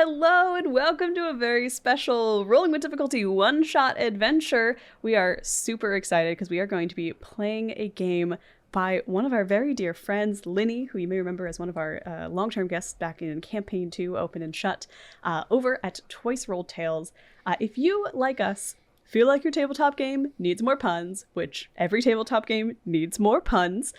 Hello and welcome to a very special Rolling with Difficulty one-shot adventure. We are super excited because we are going to be playing a game by one of our very dear friends, Linny, who you may remember as one of our long-term guests back in Campaign 2, Open and Shut, over at Twice Rolled Tales. If you, like us, feel like your tabletop game needs more puns, which every tabletop game needs more puns,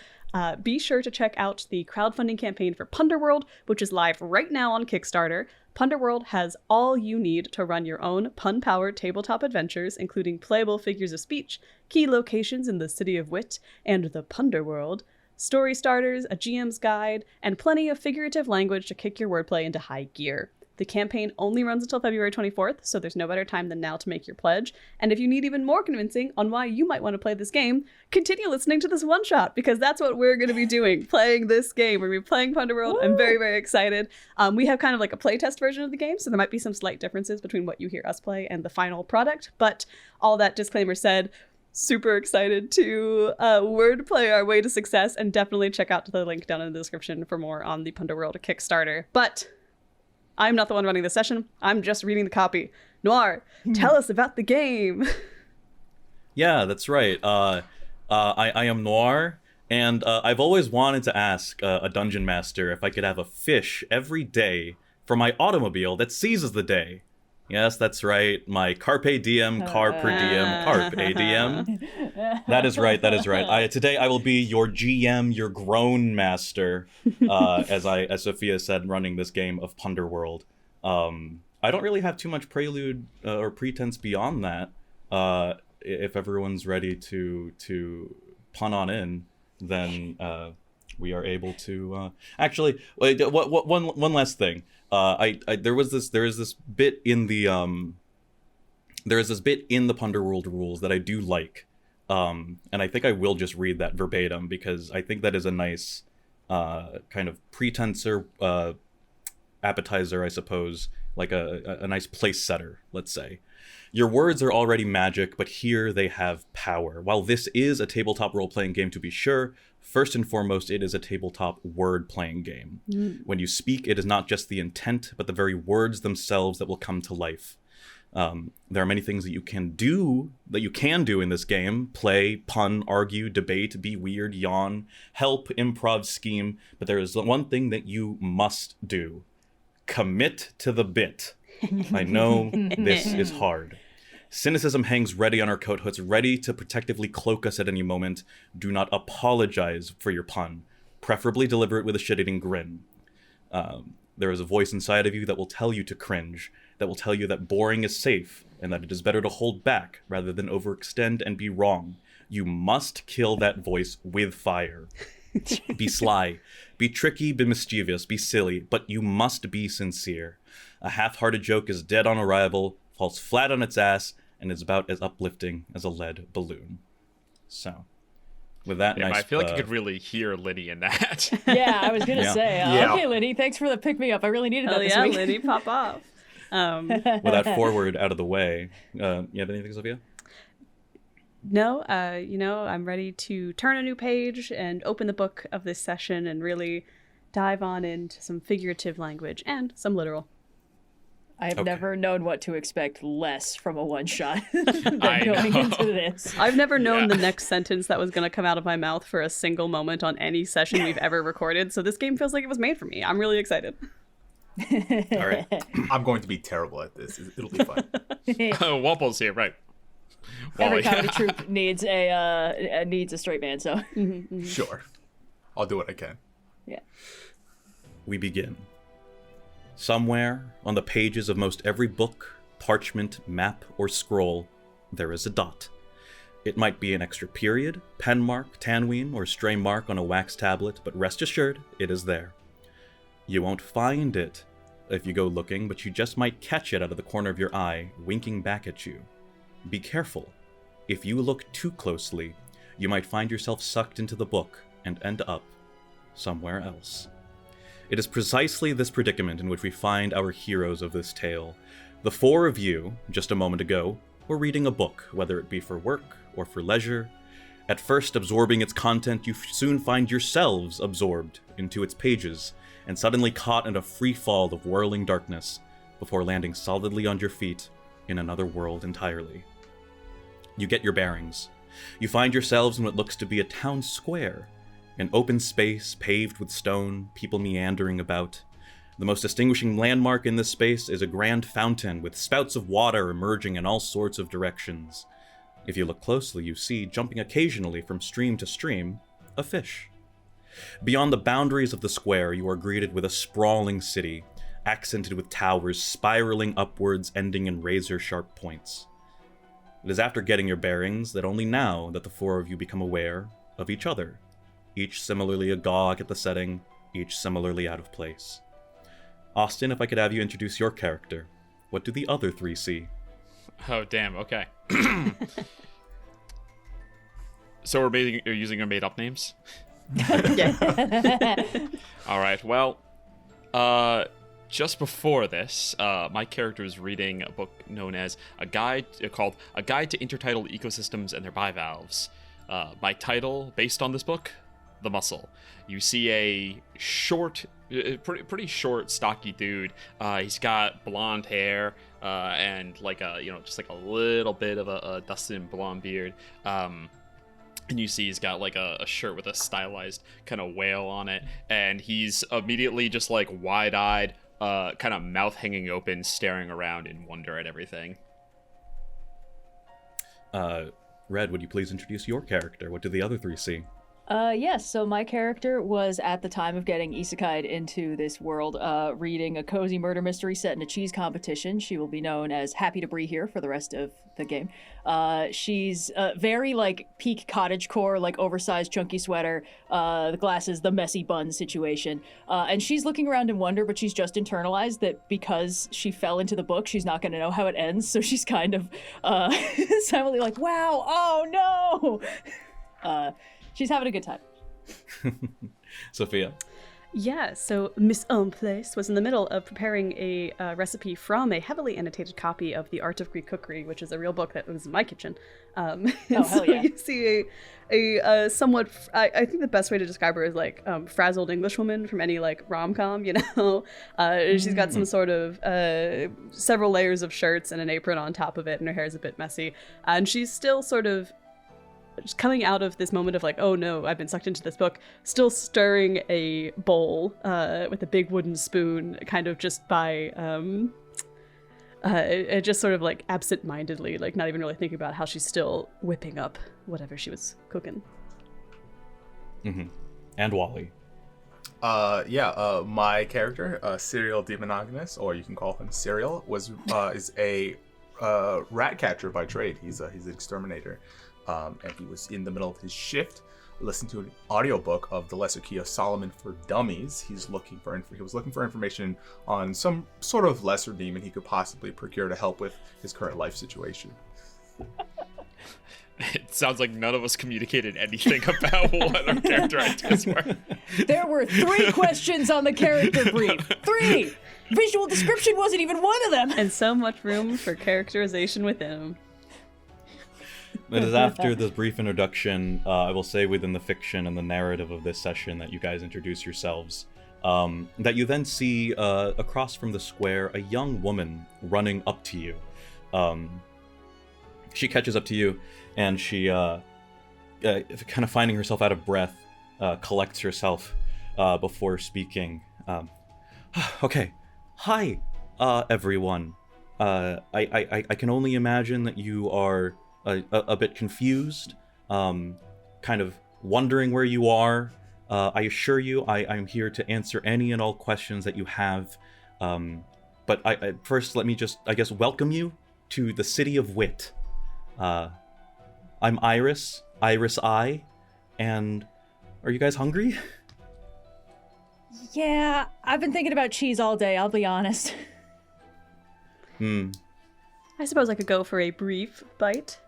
be sure to check out the crowdfunding campaign for Punderworld, which is live right now on Kickstarter. Punderworld has all you need to run your own pun-powered tabletop adventures, including playable figures of speech, key locations in the City of Wit and the Punderworld, story starters, a GM's guide, and plenty of figurative language to kick your wordplay into high gear. The campaign only runs until February 24th, so there's no better time than now to make your pledge. And if you need even more convincing on why you might want to play this game, continue listening to this one-shot, because that's what we're going to be doing, playing this game. We're going to be playing Punderworld. I'm very, very excited. We have kind of like a playtest version of the game, so there might be some slight differences between what you hear us play and the final product. But all that disclaimer said, super excited to wordplay our way to success, and definitely check out the link down in the description for more on the Punderworld Kickstarter. But I'm not the one running the session. I'm just reading the copy. Noir, tell us about the game. Yeah, that's right. I am Noir, and I've always wanted to ask a dungeon master if I could have a fish every day for my automobile that seizes the day. Yes, that's right. My carpe diem, carpe diem, carpe diem. That is right. That is right. Today I will be your GM, your Groan master, as Sophia said, running this game of Punderworld. I don't really have too much prelude or pretense beyond that. If everyone's ready to pun on in, then we are able to. Actually, wait, one last thing. There is this bit in the Punderworld rules that I do like, and I think I will just read that verbatim because I think that is a nice kind of pretenser appetizer, I suppose, like a nice place setter, let's say. Your words are already magic, but here they have power. While this is a tabletop role-playing game to be sure, first and foremost, it is a tabletop word-playing game. When you speak, it is not just the intent, but the very words themselves that will come to life. There are many things that you can do in this game: play, pun, argue, debate, be weird, yawn, help, improv, scheme. But there is one thing that you must do: commit to the bit. I know this is hard. Cynicism hangs ready on our coat hoods, ready to protectively cloak us at any moment. Do not apologize for your pun. Preferably deliver it with a shit-eating grin. There is a voice inside of you that will tell you to cringe, that will tell you that boring is safe, and that it is better to hold back rather than overextend and be wrong. You must kill that voice with fire. Be sly, be tricky, be mischievous, be silly, but you must be sincere. A half-hearted joke is dead on arrival, falls flat on its ass, and is about as uplifting as a lead balloon. So, with that nice... I feel like you could really hear Liddy in that. Yeah, I was going to say, okay, Liddy, thanks for the pick-me-up. I really needed that this week. Liddy, pop off. With that forward out of the way, you have anything, Sophia? No, I'm ready to turn a new page and open the book of this session and really dive on into some figurative language and some literal. I have never known what to expect less from a one-shot than going into this. I've never known the next sentence that was going to come out of my mouth for a single moment on any session we've ever recorded, so this game feels like it was made for me. I'm really excited. All right. I'm going to be terrible at this. It'll be fun. Wample's here, right. Every Wally. comedy troupe needs a straight man, so. Sure. I'll do what I can. Yeah. We begin. Somewhere on the pages of most every book, parchment, map, or scroll, there is a dot. It might be an extra period, pen mark, tanween, or stray mark on a wax tablet, but rest assured, it is there. You won't find it if you go looking, but you just might catch it out of the corner of your eye, winking back at you. Be careful. If you look too closely, you might find yourself sucked into the book and end up somewhere else. It is precisely this predicament in which we find our heroes of this tale. The four of you, just a moment ago, were reading a book, whether it be for work or for leisure. At first absorbing its content, you soon find yourselves absorbed into its pages, and suddenly caught in a free fall of whirling darkness. before landing solidly on your feet in another world entirely. You get your bearings. You find yourselves in what looks to be a town square, an open space paved with stone, people meandering about. The most distinguishing landmark in this space is a grand fountain with spouts of water emerging in all sorts of directions. If you look closely, you see, jumping occasionally from stream to stream, a fish. Beyond the boundaries of the square, you are greeted with a sprawling city, accented with towers spiraling upwards, ending in razor-sharp points. It is after getting your bearings that only now that the four of you become aware of each other, each similarly agog at the setting, each similarly out of place. Austin, if I could have you introduce your character, what do the other three see? Oh, damn, okay. So we're using our made-up names? All right, well, just before this, my character is reading a book known as called A Guide to Intertidal Ecosystems and Their Bivalves. My title, based on this book, The Mussel. You see a short, pretty short, stocky dude. He's got blonde hair and just like a little bit of a dusted blonde beard. And you see he's got like a shirt with a stylized kind of whale on it, and he's immediately just like wide-eyed, kind of mouth hanging open, staring around in wonder at everything. Red, would you please introduce your character? What do the other three see? Yes, so my character was, at the time of getting isekai'd into this world, reading a cozy murder mystery set in a cheese competition. She will be known as Happy to Brie here for the rest of the game. She's very, like, peak cottagecore, like, oversized chunky sweater, the glasses, the messy bun situation. And she's looking around in wonder, but she's just internalized that because she fell into the book, she's not going to know how it ends, so she's kind of silently like, wow, oh no! She's having a good time. Sophia? Yeah, so Miss Place was in the middle of preparing a recipe from a heavily annotated copy of The Art of Greek Cookery, which is a real book that was in my kitchen. Oh, hell so yeah. You see a somewhat, I think the best way to describe her is like frazzled Englishwoman from any like rom-com, you know? She's got some sort of several layers of shirts and an apron on top of it, and her hair is a bit messy. And she's still sort of just coming out of this moment of like, oh no, I've been sucked into this book, still stirring a bowl with a big wooden spoon, kind of just by, just sort of like absent-mindedly, like not even really thinking about how she's still whipping up whatever she was cooking. Mm-hmm. And Wally? My character, Serial De-Monogomous, or you can call him Serial, is a rat catcher by trade. He's an exterminator. And he was in the middle of his shift, listening to an audiobook of The Lesser Key of Solomon for Dummies. He was looking for information on some sort of lesser demon he could possibly procure to help with his current life situation. It sounds like none of us communicated anything about what our character ideas were. There were 3 questions on the character brief. 3! Visual description wasn't even one of them. And so much room for characterization within him. It is after this brief introduction, I will say within the fiction and the narrative of this session that you guys introduce yourselves, that you then see across from the square a young woman running up to you. She catches up to you, and she, kind of finding herself out of breath, collects herself before speaking. Okay, hi, everyone. I can only imagine that you are a bit confused, kind of wondering where you are. I assure you I'm here to answer any and all questions that you have. But I first, let me just, I guess, welcome you to the City of Wit. I'm Iris I, and are you guys hungry? Yeah, I've been thinking about cheese all day, I'll be honest. I suppose I could go for a brief bite.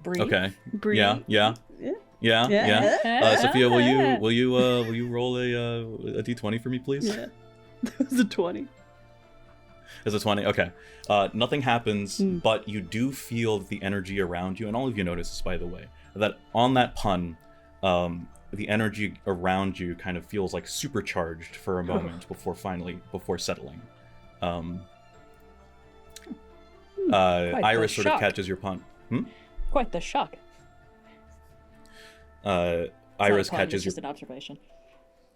Brie? Okay. Brie. Yeah. Sophia, will you roll a d20 for me, please? Yeah. That was a 20. Is it 20? Okay. Nothing happens, but you do feel the energy around you, and all of you notice this, by the way, that on that pun, the energy around you kind of feels like supercharged for a moment before settling. Quite Iris the sort of shock. catches your pun. Quite the shock. It's not a Iris pun, catches it's your just an observation.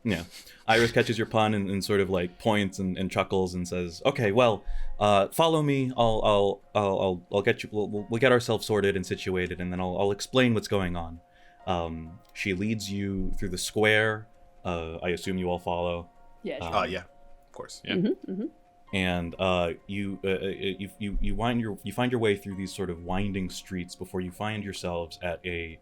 Yeah. Iris catches your pun and sort of like points and chuckles and says, "Okay, well, follow me. I'll get you. We'll get ourselves sorted and situated, and then I'll explain what's going on." She leads you through the square. I assume you all follow. Yeah, sure. Yeah, of course. Yeah. And you find your way through these sort of winding streets before you find yourselves at a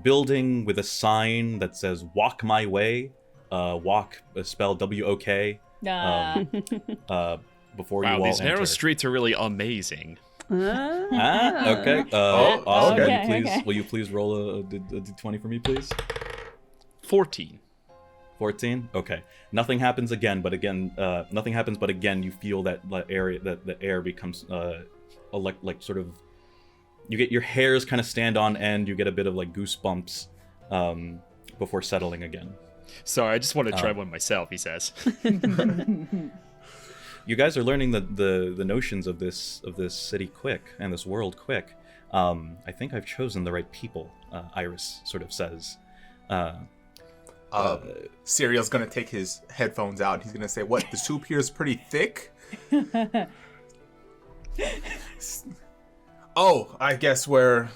building with a sign that says "Walk My Way." Walk spelled W-O-K. Before you Wow, all these narrow enter. streets are really amazing. Okay. Oh, Awesome. okay. Will you please roll a d20 for me, please? 14. 14. Okay. Nothing happens but again, you feel that the air becomes like sort of. You get your hairs kind of stand on end. You get a bit of like goosebumps before settling again. Sorry, I just want to try one myself, he says. You guys are learning the notions of this city quick and this world quick. I think I've chosen the right people. Iris sort of says. Serial's gonna take his headphones out. He's gonna say, "What? The soup here is pretty thick." Oh, I guess we're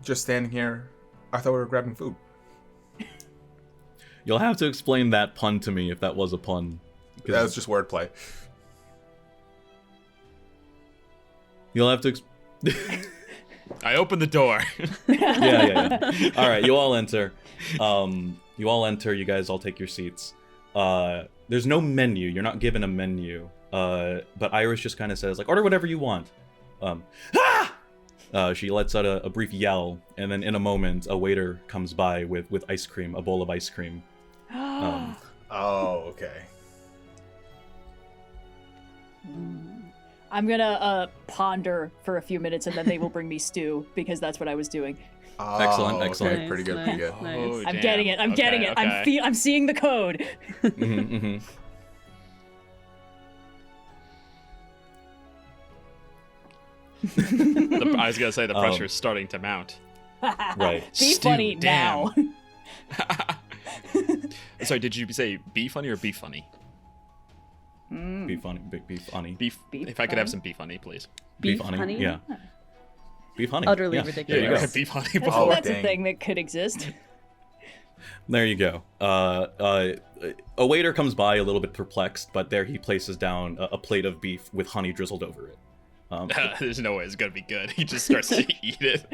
just standing here. I thought we were grabbing food. You'll have to explain that pun to me if that was a pun. That was just wordplay. You'll have to. I open the door. Yeah. All right, you all enter. You guys all take your seats. There's no menu. You're not given a menu. But Iris just kind of says, like, order whatever you want. She lets out a brief yell, and then in a moment, a waiter comes by with ice cream, a bowl of ice cream. Oh, okay. I'm gonna ponder for a few minutes, and then they will bring me stew because that's what I was doing. Oh, Excellent. Okay. Pretty good. Pretty good. Nice. Oh, I'm damn. getting it. I'm getting it. Okay. I'm seeing the code. Mm-hmm. I was gonna say the pressure is starting to mount. Right. Be Stew, funny now. Sorry, did you say be funny or be funny? Be funny. Be funny. Beef. Beef If I could have funny? some beef honey, please. Beef Beef honey. honey? Yeah. Beef honey. Utterly yeah. ridiculous. There you go. Beef honey That's, before. Oh, that's a dang. thing that could exist. There you go. A waiter comes by a little bit perplexed, but there he places down a plate of beef with honey drizzled over it. There's no way it's gonna be good. He just starts to eat it.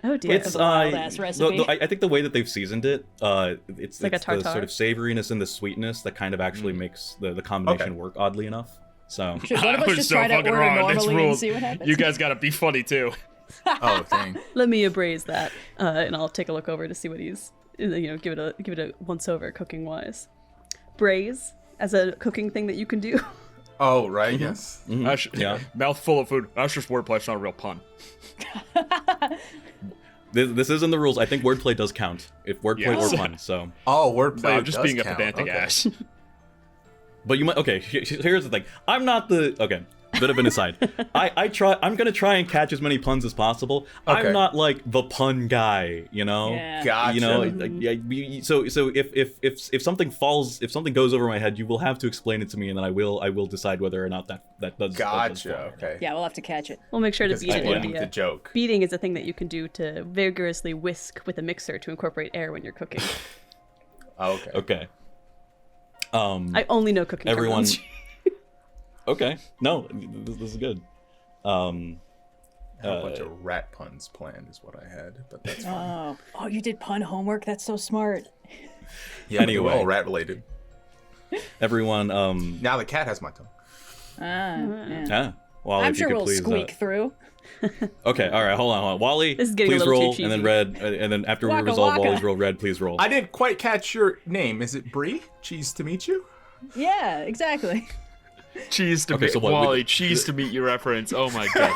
Oh dear. It's a wild-ass recipe. I think the way that they've seasoned it, it's like a the tartare? sort of savoriness and the sweetness that kind of actually makes the combination Okay. work oddly enough. So Should one of I us was just so try to fucking order wrong. This normally rule, and see what happens? you guys gotta be funny too. Oh, dang. Let me abrase that, and I'll take a look over to see what he's, give it a once over cooking wise. Braise as a cooking thing that you can do. Oh, right. Yes. yeah. Mouthful of food. That's just wordplay. It's not a real pun. This is in the rules. I think wordplay does count if wordplay Yes. or pun. So, Oh, wordplay. No, I'm just does being count. a pedantic Okay. ass. but you might. Okay, here's the thing. I'm not the. Okay, bit of an aside. I'm gonna try and catch as many puns as possible. Okay. I'm not like the pun guy. Yeah. Gotcha. You know, so if something falls, if something goes over my head, you will have to explain it to me, and then I will decide whether or not that does. Gotcha. That does fall. Okay. Yeah, we'll have to catch it. We'll make sure to Because beat I it didn't in with the joke. Beating is a thing that you can do to vigorously whisk with a mixer to incorporate air when you're cooking. Oh, okay. Okay. I only know cooking. Everyone. terms. Okay. No, this is good. I had a bunch of rat puns planned, is what I had, but that's fine. Oh, you did pun homework? That's so smart. Yeah, but they were anyway. all rat related. Everyone. Now the cat has my tongue. Yeah. Wally, I'm if sure you could we'll please. squeak through. Okay. All right. Hold on. Wally, This is getting a please little too roll, and then cheesy. Red, and then after we Waka resolve waka. Wally's roll, Red, please roll. I didn't quite catch your name. Is it Brie? Cheese to meet you? Yeah, exactly. Cheese to Okay, meet so what, Wally. Cheese to meet your reference. Oh my god.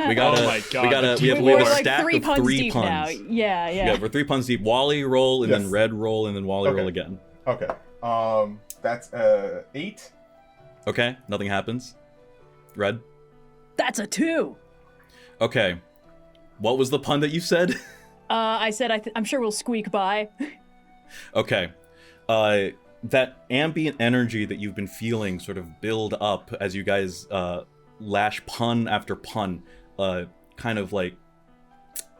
We gotta. Oh my God, We gotta. the We have deep a We're voice. like stack three of puns 3 deep puns. now. Yeah. Yeah, we're 3 puns deep. Wally roll, and Yes. then Red roll, and then Wally Okay. roll again. Okay. That's 8. Okay, nothing happens. Red? That's a 2. Okay. What was the pun that you said? I said I'm sure we'll squeak by. Okay. That ambient energy that you've been feeling sort of build up as you guys lash pun after pun, kind of like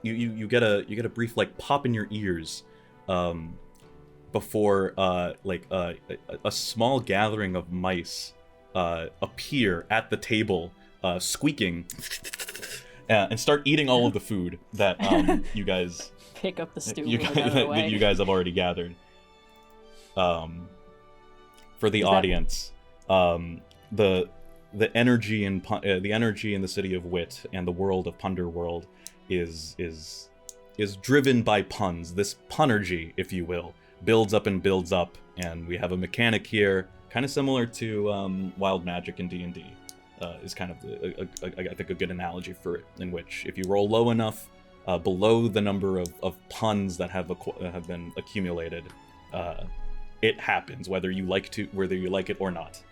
you get a brief like pop in your ears, before a small gathering of mice appear at the table, squeaking, and start eating all of the food that you guys Pick up the stew. that you guys have already gathered. For the audience, the energy in the city of Wit and the world of Punderworld is driven by puns. This punergy, if you will, builds up, and we have a mechanic here, kind of similar to wild magic in D&D. Is kind of I think a good analogy for it, in which if you roll low enough, below the number of puns that have been accumulated, it happens whether you like it or not.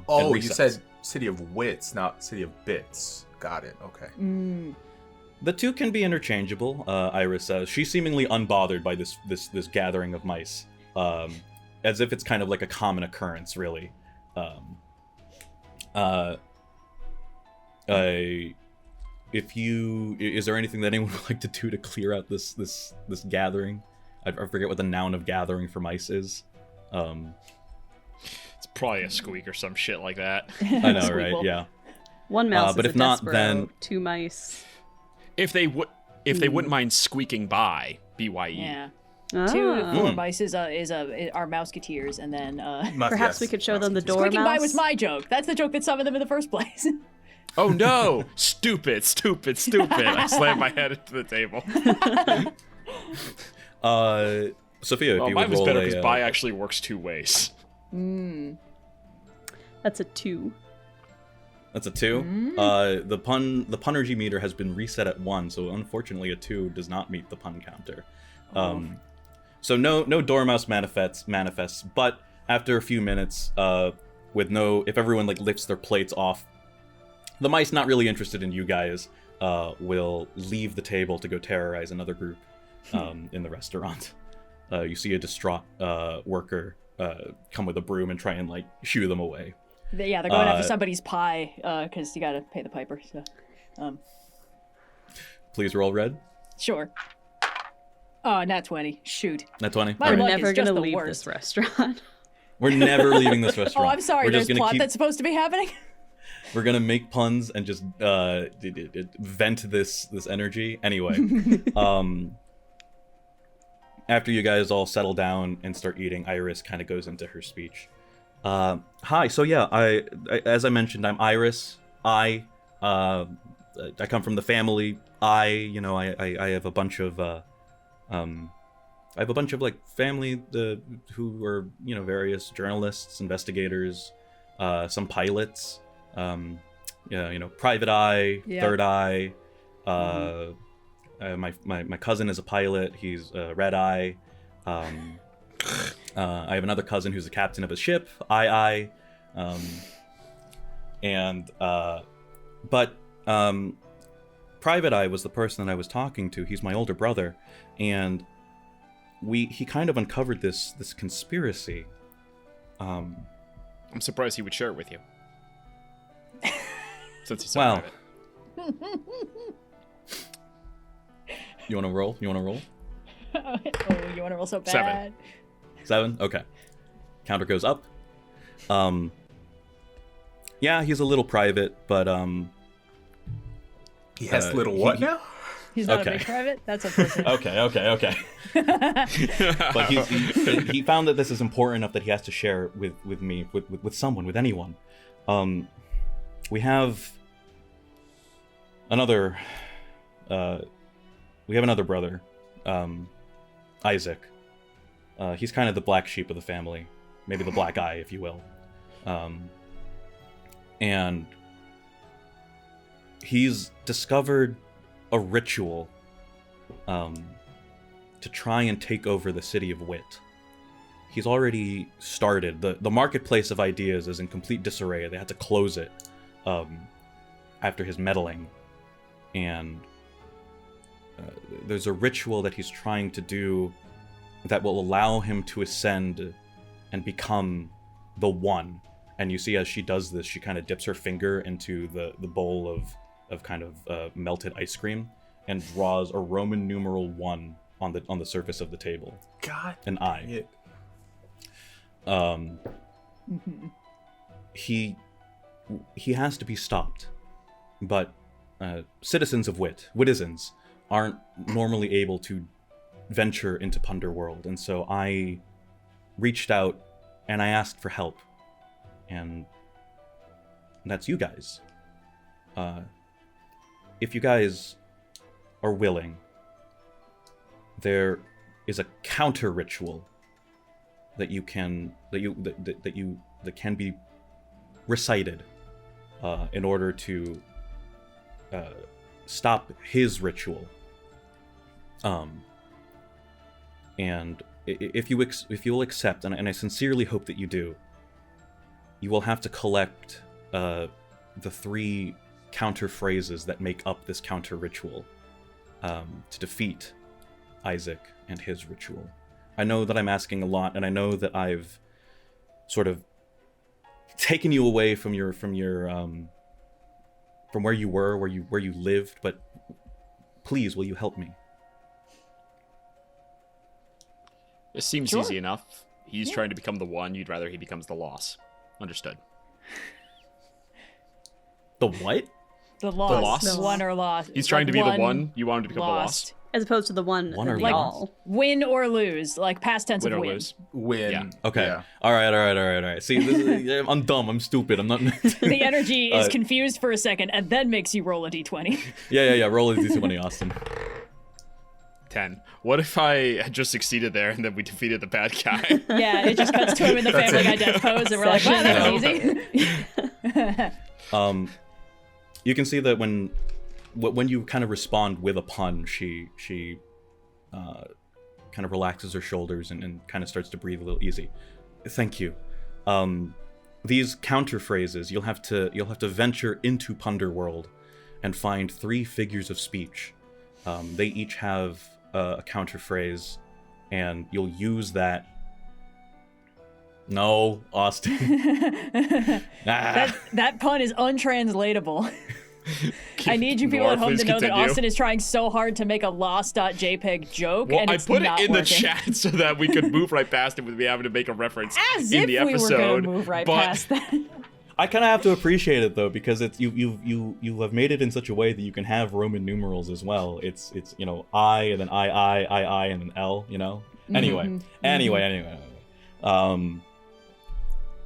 You said City of Wits, not City of Bits. Got it. Okay. The two can be interchangeable. Iris says she's seemingly unbothered by this gathering of mice, as if it's kind of like a common occurrence, really. Is there anything that anyone would like to do to clear out this gathering? I forget what the noun of gathering for mice is. It's probably a squeak or some shit like that. I know, right? Yeah. One mouse but is if a not, Despero, then 2 mice. If they wouldn't mind squeaking by, BYE. Yeah. 2 Ah. to 4 mice is our mouseketeers, and then Perhaps we could show them the door squeaking mouse. by was my joke. That's the joke that summoned them in the first place. Oh no! Stupid! I slammed my head into the table. Sophia, if you Mine would was roll better a, because by actually works 2 ways. That's a 2. That's a 2. The punergy meter has been reset at 1, so unfortunately a 2 does not meet the pun counter. So no dormouse manifests, but after a few minutes, if everyone like lifts their plates off, the mice, not really interested in you guys, will leave the table to go terrorize another group in the restaurant. You see a distraught worker come with a broom and try and like shoo them away. They're going after somebody's pie, because you gotta pay the piper. So, Please roll red. sure. Oh, nat 20. Shoot. Nat 20. My We're luck never is just gonna the leave worst. this restaurant. We're never leaving this Oh, restaurant. I'm sorry. We're There's just gonna plot that's supposed to be happening. We're gonna make puns and just vent this energy. Anyway, after you guys all settle down and start eating, Iris kind of goes into her speech. Hi. So yeah, I as I mentioned, I'm Iris. I come from the family. I have a bunch of like family who are various journalists, investigators, some pilots. Private Eye, Yeah. Third Eye. My cousin is a pilot. He's Red Eye. I have another cousin who's the captain of a ship, Eye. But Private Eye was the person that I was talking to. He's my older brother, and he kind of uncovered this conspiracy. I'm surprised he would share it with you. Since he's so Well. private. You want to roll? Oh, you want to roll so bad? 7. 7? Okay. Counter goes up. Yeah, he's a little private, but He has little what now? He's not Okay. a big private? That's unfortunate. Okay. But he found that this is important enough that he has to share with me, with someone, with anyone. We have another brother, Isaac. He's kind of the black sheep of the family, maybe the black eye, if you will. And he's discovered a ritual to try and take over the city of Wit. he's already started. The marketplace of ideas is in complete disarray. They had to close it after his meddling. And there's a ritual that he's trying to do that will allow him to ascend and become the one. And you see as she does this, she kind of dips her finger into the bowl of kind of melted ice cream and draws a Roman numeral 1 on the surface of the table. God. An eye. He has to be stopped, but citizens of witizens aren't normally able to venture into Punderworld, and so I reached out and I asked for help, and that's you guys. If you guys are willing, there is a counter ritual that can be recited in order to stop his ritual. And if you will accept, and I sincerely hope that you do, you will have to collect the 3 counter phrases that make up this counter ritual to defeat Isaac and his ritual. I know that I'm asking a lot, and I know that I've sort of taken you away from where you were, where you lived, but please, will you help me? It seems Sure. easy enough. He's trying to become the one. You'd rather he becomes the loss. Understood. The what? The lost. lost? The one or lost. He's trying to be Like the one. You want him to become lost. the lost. As opposed to the one One or the lost? all. Win or lose. Like past tense Win of or win. lose. Win. Yeah. Okay. Yeah. All right. See, I'm dumb. I'm stupid. I'm not. The energy is confused for a second and then makes you roll a d20. Yeah. Roll a d20, Austin. 10. What if I had just succeeded there and then we defeated the bad guy? Yeah, it just cuts to him in the That's Family Guy it. death pose and we're like, wow, that was easy. You can see that when you kind of respond with a pun, she kind of relaxes her shoulders and kind of starts to breathe a little easy. Thank you. These counter phrases, you'll have to venture into Punderworld and find 3 figures of speech. They each have a counter phrase, and you'll use that. No, Austin. That pun is untranslatable. I need you people Noir, at home please to know that continue. Austin is trying so hard to make a lost.jpg joke, Well, and I it's put not it in working. the chat so that we could move right past it with me having to make a reference As in if the we were episode. gonna move right but past that. I kind of have to appreciate it though, because it's you have made it in such a way that you can have Roman numerals as well. It's I and then I and then L. Anyway.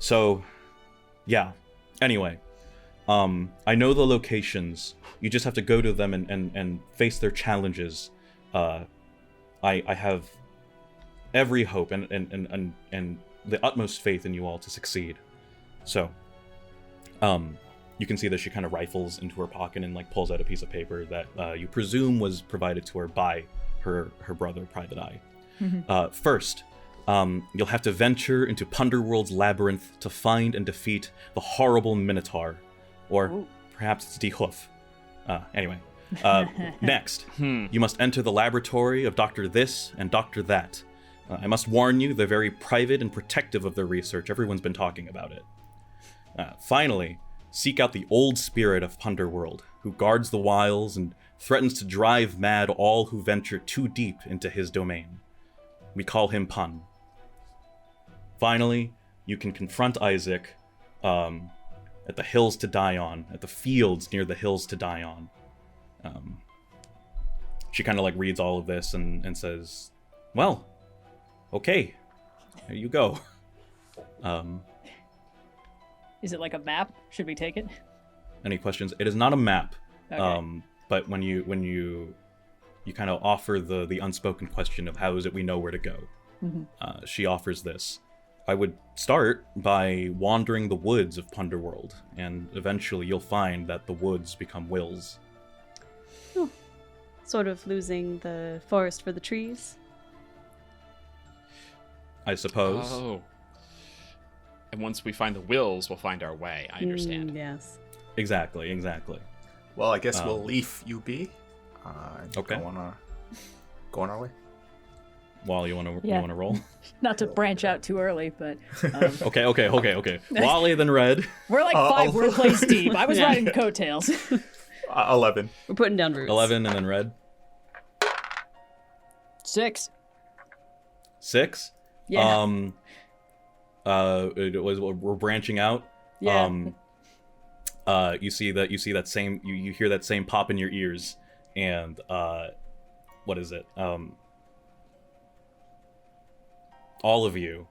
So, yeah. Anyway, I know the locations. You just have to go to them and face their challenges. I have every hope and the utmost faith in you all to succeed. So, you can see that she kind of rifles into her pocket and pulls out a piece of paper that you presume was provided to her by her brother, Private Eye. First, you'll have to venture into Punderworld's labyrinth to find and defeat the horrible Minotaur, or perhaps it's D-Hoof. Anyway, next, you must enter the laboratory of Dr. This and Dr. That. I must warn you, they're very private and protective of their research. Everyone's been talking about it. Finally, seek out the old spirit of Punderworld, who guards the wilds and threatens to drive mad all who venture too deep into his domain. We call him Pun. Finally, you can confront Isaac at the hills to die on, at the fields near the hills to die on. She kind of reads all of this and says, well, okay, here you go. Is it like a map? Should we take it? Any questions? It is not a map, Okay. but when you kind of offer the unspoken question of how is it we know where to go, she offers this. I would start by wandering the woods of Punderworld, and eventually you'll find that the woods become wills. Sort of losing the forest for the trees. I suppose. Oh. And once we find the wills, we'll find our way. I understand. Yes. Exactly. Well, I guess we'll leave you be. And Okay. Go on our way. Wally, you want Yeah. to roll? Not to branch out too early, but Okay. Wally, then Red. we're like 5 wordplays deep. I was riding the coattails. 11. We're putting down roots. 11, and then Red. 6. 6. Yeah. We're branching out. Yeah. You see that same. You hear that same pop in your ears, and what is it? All of you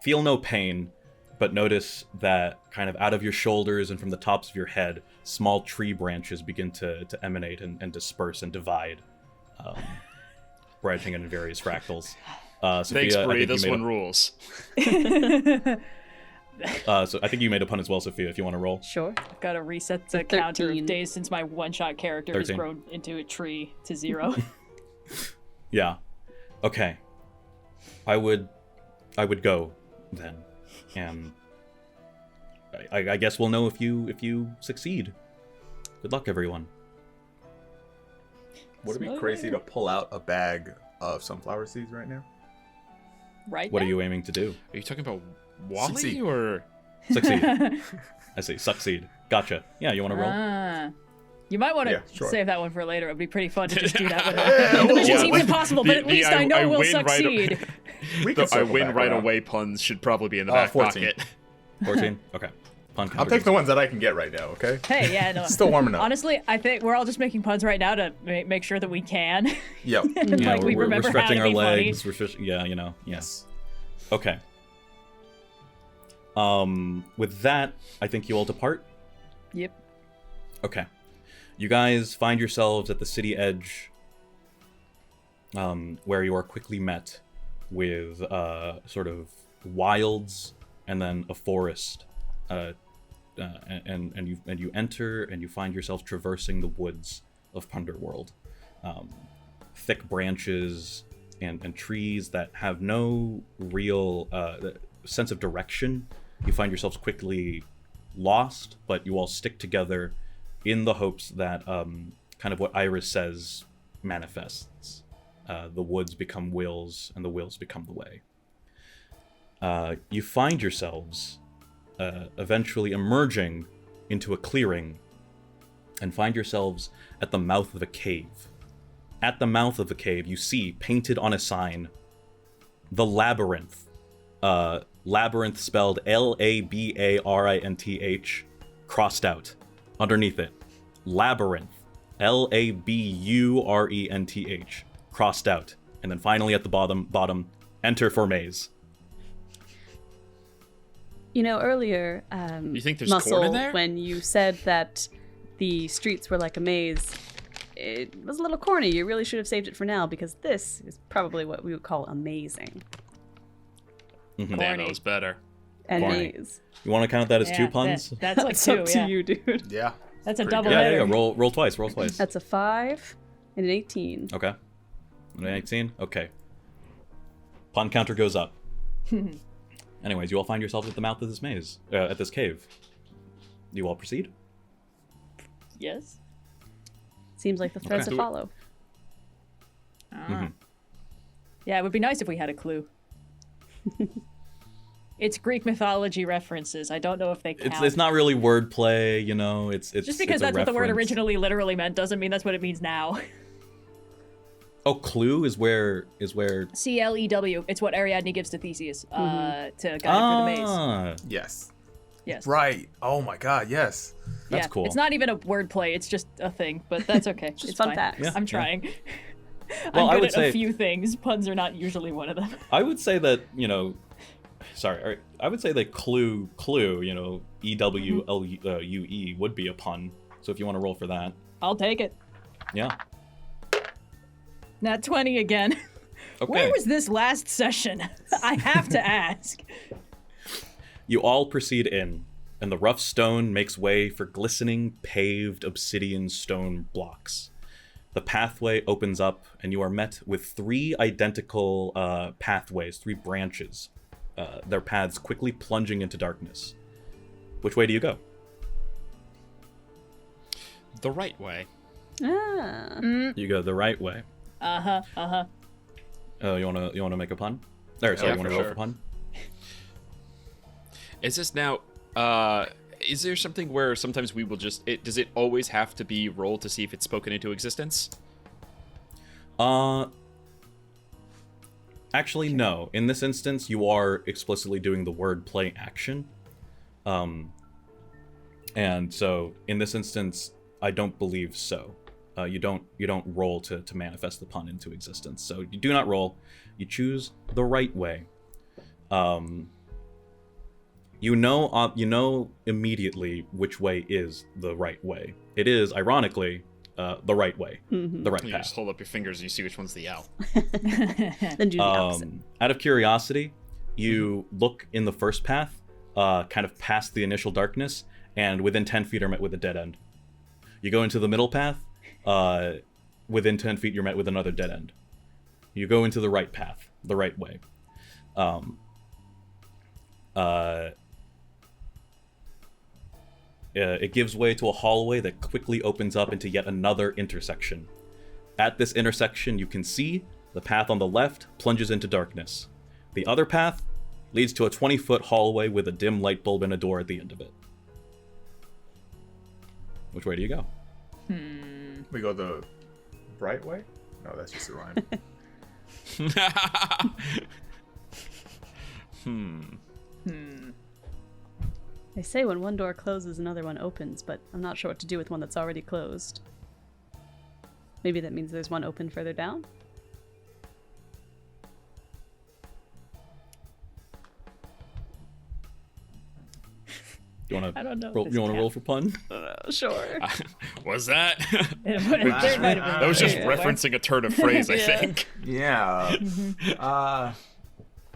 feel no pain, but notice that kind of out of your shoulders and from the tops of your head, small tree branches begin to emanate and disperse and divide, branching into various fractals. Sophia, Thanks, Brie. This one rules. So I think you made a pun as well, Sophia, if you want to roll. Sure. Got to reset the 13. counter of days since my one-shot character has 13. grown into a tree to 0. Yeah. Okay. I would go then, and I guess we'll know if you succeed. Good luck, everyone. Would it be crazy to pull out a bag of sunflower seeds right now? Right? What are you aiming to do? Are you talking about Wally Succeed. or? Succeed. I see. Succeed. Gotcha. Yeah. You want to roll? You might want to Yeah, sure. save that one for later. It would be pretty fun to just do that. Yeah, Which well, seems impossible, but at least I know we'll win succeed. We The can I circle win back right around. away puns should probably be in the back 14. pocket. 14. Okay. Pun I'll counter take goes the ones that I can get right now, okay? Hey, yeah, no. Still warming up. Honestly, I think we're all just making puns right now to make sure that we can. Yep. Yeah, Like, we we're remember how stretching to our be funny. legs. We're stretching, yeah, you know. Yes. Okay. With that, I think you all depart. Yep. Okay. You guys find yourselves at the city edge, where you are quickly met with sort of wilds and then a forest. And you enter and you find yourself traversing the woods of Punderworld. Thick branches and trees that have no real sense of direction. You find yourselves quickly lost, but you all stick together in the hopes that kind of what Iris says manifests. The woods become wills, and the wills become the way. You find yourselves eventually emerging into a clearing and find yourselves at the mouth of a cave. At the mouth of the cave, you see, painted on a sign, the Labyrinth. Labyrinth spelled Labarinth, crossed out. Underneath it, Labyrinth, Laburenth, crossed out. And then finally at the bottom, enter for maze. You know, earlier, You think there's Mussel, corn in there? when you said that the streets were like a maze, it was a little corny. You really should have saved it for now, because this is probably what we would call amazing. Mm-hmm. That was better. And Corny. maze. You want to count that as Yeah, 2 puns? That's like It's 2, up to yeah. you, dude. Yeah. That's a Pretty double good. Yeah, header. roll twice. That's a 5 and an 18. Okay. An 18? Okay. Pun counter goes up. Anyways, you all find yourselves at the mouth of this maze, at this cave. You all proceed? Yes. Seems like the threads Okay. to follow. Mhm. Yeah, it would be nice if we had a clue. It's Greek mythology references. I don't know if they count. It's not really wordplay, you know. It's Just because it's a that's what the word reference. originally literally meant doesn't mean that's what it means now. Oh, clue is where CLEW. It's what Ariadne gives to Theseus to guide him through the maze. Ah, Yes. Yes. Right. Oh my god, yes. that's Yeah. cool. It's not even a wordplay. It's just a thing, but that's okay. Just it's fun fine. facts. Yeah. I'm trying. Well, I I'm would good say- at a few things. Puns are not usually one of them. I would say that, you know, sorry, I would say that clue, you know, EWLUE would be a pun. So if you want to roll for that, I'll take it. yeah. Nat 20 again. Okay. Where was this last session? I have to ask. You all proceed in, and the rough stone makes way for glistening, paved obsidian stone blocks. the pathway opens up, and you are met with 3 identical pathways, 3 branches. Their paths quickly plunging into darkness. Which way do you go? The right way. Ah. You go the right way. Uh-huh. Oh, you wanna make a pun? Or sorry, Yeah, you wanna for roll sure. for pun? Is this now? Is there something where sometimes we will just? Does it always have to be rolled to see if it's spoken into existence? Actually, no. In this instance, you are explicitly doing the wordplay action. And so, in this instance, I don't believe so. You don't roll to manifest the pun into existence. So you do not roll. You choose the right way. You know immediately which way is the right way. It is, ironically, the right way, the right You path. just hold up your fingers and you see which one's the L. Then do the opposite. Out of curiosity, you look in the first path, kind of past the initial darkness, and within 10 feet are met with a dead end. You go into the middle path, within 10 feet you're met with another dead end. You go into the right path, the right way. It gives way to a hallway that quickly opens up into yet another intersection. At this intersection, you can see the path on the left plunges into darkness. The other path leads to a 20-foot hallway with a dim light bulb and a door at the end of it. Which way do you go? We go the right way? No, that's just a rhyme. They say when one door closes, another one opens, but I'm not sure what to do with one that's already closed. Maybe that means there's one open further down? You wanna I don't know. roll, this you wanna cat. roll for pun? Sure. Was that? That That was just referencing a turn of phrase, I Yeah. think. Yeah.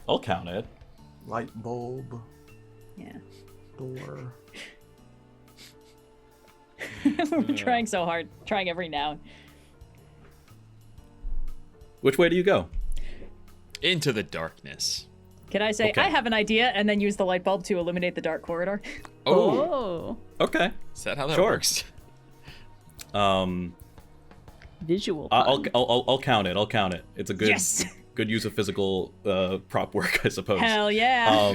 I'll count it. Light bulb, Yeah. door. We're trying so hard. Trying every noun. Which way do you go? Into the darkness. Can I say, Okay. I have an idea, and then use the light bulb to illuminate the dark corridor? Oh, Okay. is that how that Sure. works? Visual I'll pun. count it. I'll count it. It's a good Yes! good use of physical prop work, I suppose. Hell yeah!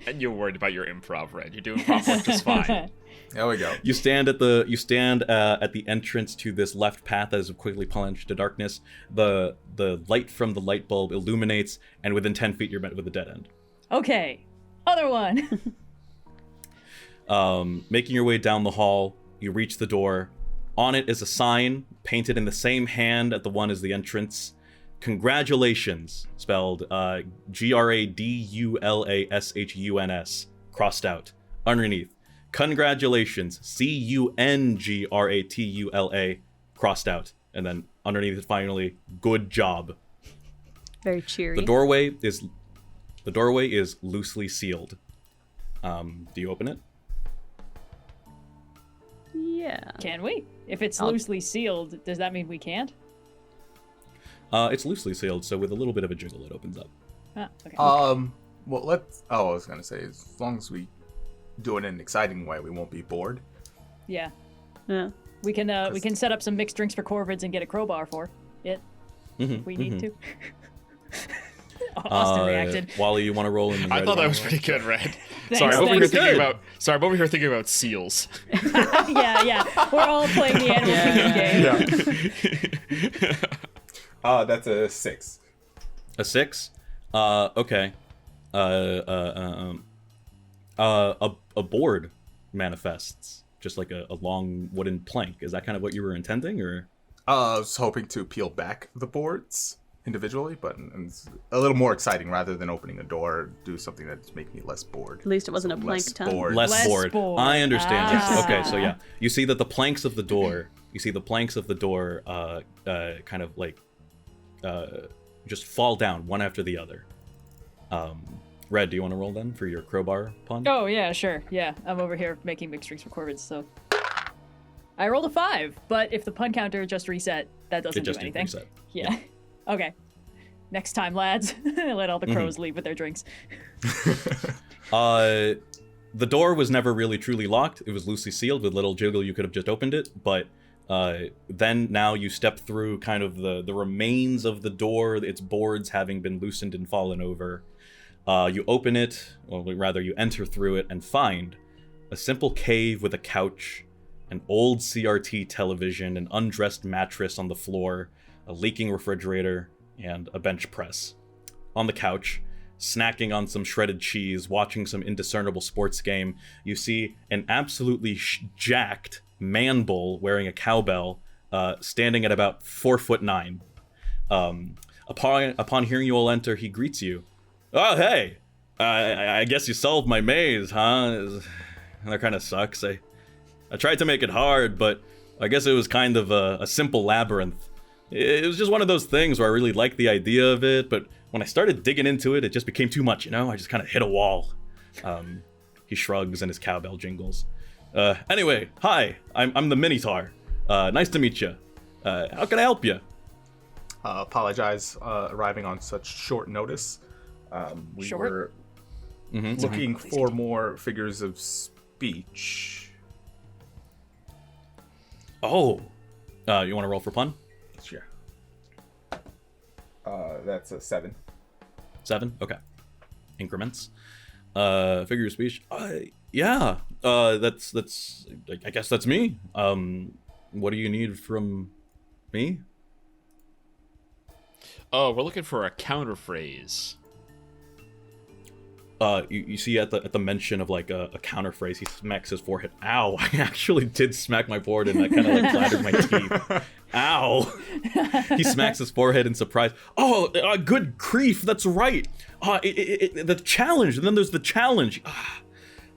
And you're worried about your improv, Red. You're doing prop work just fine. There we go. You stand at the entrance to this left path that is quickly plunged to darkness. The light from the light bulb illuminates, and within 10 feet you're met with a dead end. Okay. Other one. Making your way down the hall, you reach the door. On it is a sign painted in the same hand at the one as the entrance. Congratulations, spelled Gradulashhuns, crossed out. Underneath, congratulations, Cungratula, crossed out. And then underneath it, finally, good job. Very cheery. The doorway is loosely sealed. Do you open it? Yeah. Can we? If it's I'll- loosely sealed, does that mean we can't? It's loosely sealed, so with a little bit of a jiggle, it opens up. Ah, okay. Well, let's. Oh, I was gonna say, as long as we do it in an exciting way, we won't be bored. Yeah. Yeah. We can set up some mixed drinks for Corvids and get a crowbar for it. We need to. Austin reacted. Wally, you want to roll in? I red thought that one? was pretty good, Red. Thanks, Sorry, I'm over here thanks. thinking Good. about. Sorry, I'm over here thinking about seals. Yeah. We're all playing the Animal Kingdom game. That's a 6. A 6? Okay. A board manifests, just like a long wooden plank. Is that kind of what you were intending, or? I was hoping to peel back the boards individually, but it's a little more exciting rather than opening a door. Do something that's making me less bored. At least it wasn't a Less plankton. bored. Less bored. I understand. Yes. Ah. Okay. So yeah, you see that the planks of the door. Kind of like, just fall down one after the other. Red, do you want to roll then for your crowbar pun? Oh yeah, sure. Yeah, I'm over here making mixed drinks for Corvids, so I rolled a 5, but if the pun counter just reset, that doesn't It just do didn't anything. reset. Yeah. Okay. Next time, lads. Let all the crows leave with their drinks. The door was never really truly locked. It was loosely sealed. With a little jiggle, you could have just opened it. But then now you step through kind of the remains of the door, its boards having been loosened and fallen over. You open it, or rather you enter through it, and find a simple cave with a couch, an old CRT television, an undressed mattress on the floor, a leaking refrigerator, and a bench press. On the couch, snacking on some shredded cheese, watching some indiscernible sports game, you see an absolutely jacked man bull wearing a cowbell, standing at about 4'9". Upon hearing you all enter, he greets you. "Oh, hey! I guess you solved my maze, huh? That kind of sucks. I tried to make it hard, but I guess it was kind of a simple labyrinth. It was just one of those things where I really liked the idea of it, but when I started digging into it, it just became too much, you know? I just kind of hit a wall." He shrugs and his cowbell jingles. "Anyway, hi, I'm the Minotaur. Nice to meet you. How can I help you?" Apologize arriving on such short notice. We were looking for more figures of speech. Oh, you want to roll for pun? Sure. That's a 7. 7? Okay. Increments. Figure of speech. Yeah. That's. I guess that's me. What do you need from me? Oh, we're looking for a counter phrase. You see at the mention of like a counter phrase, he smacks his forehead. Ow! I actually did smack my forehead, and that kind of like clattered my teeth. Ow! He smacks his forehead in surprise. Oh, good grief! That's right. The challenge, and then there's the challenge.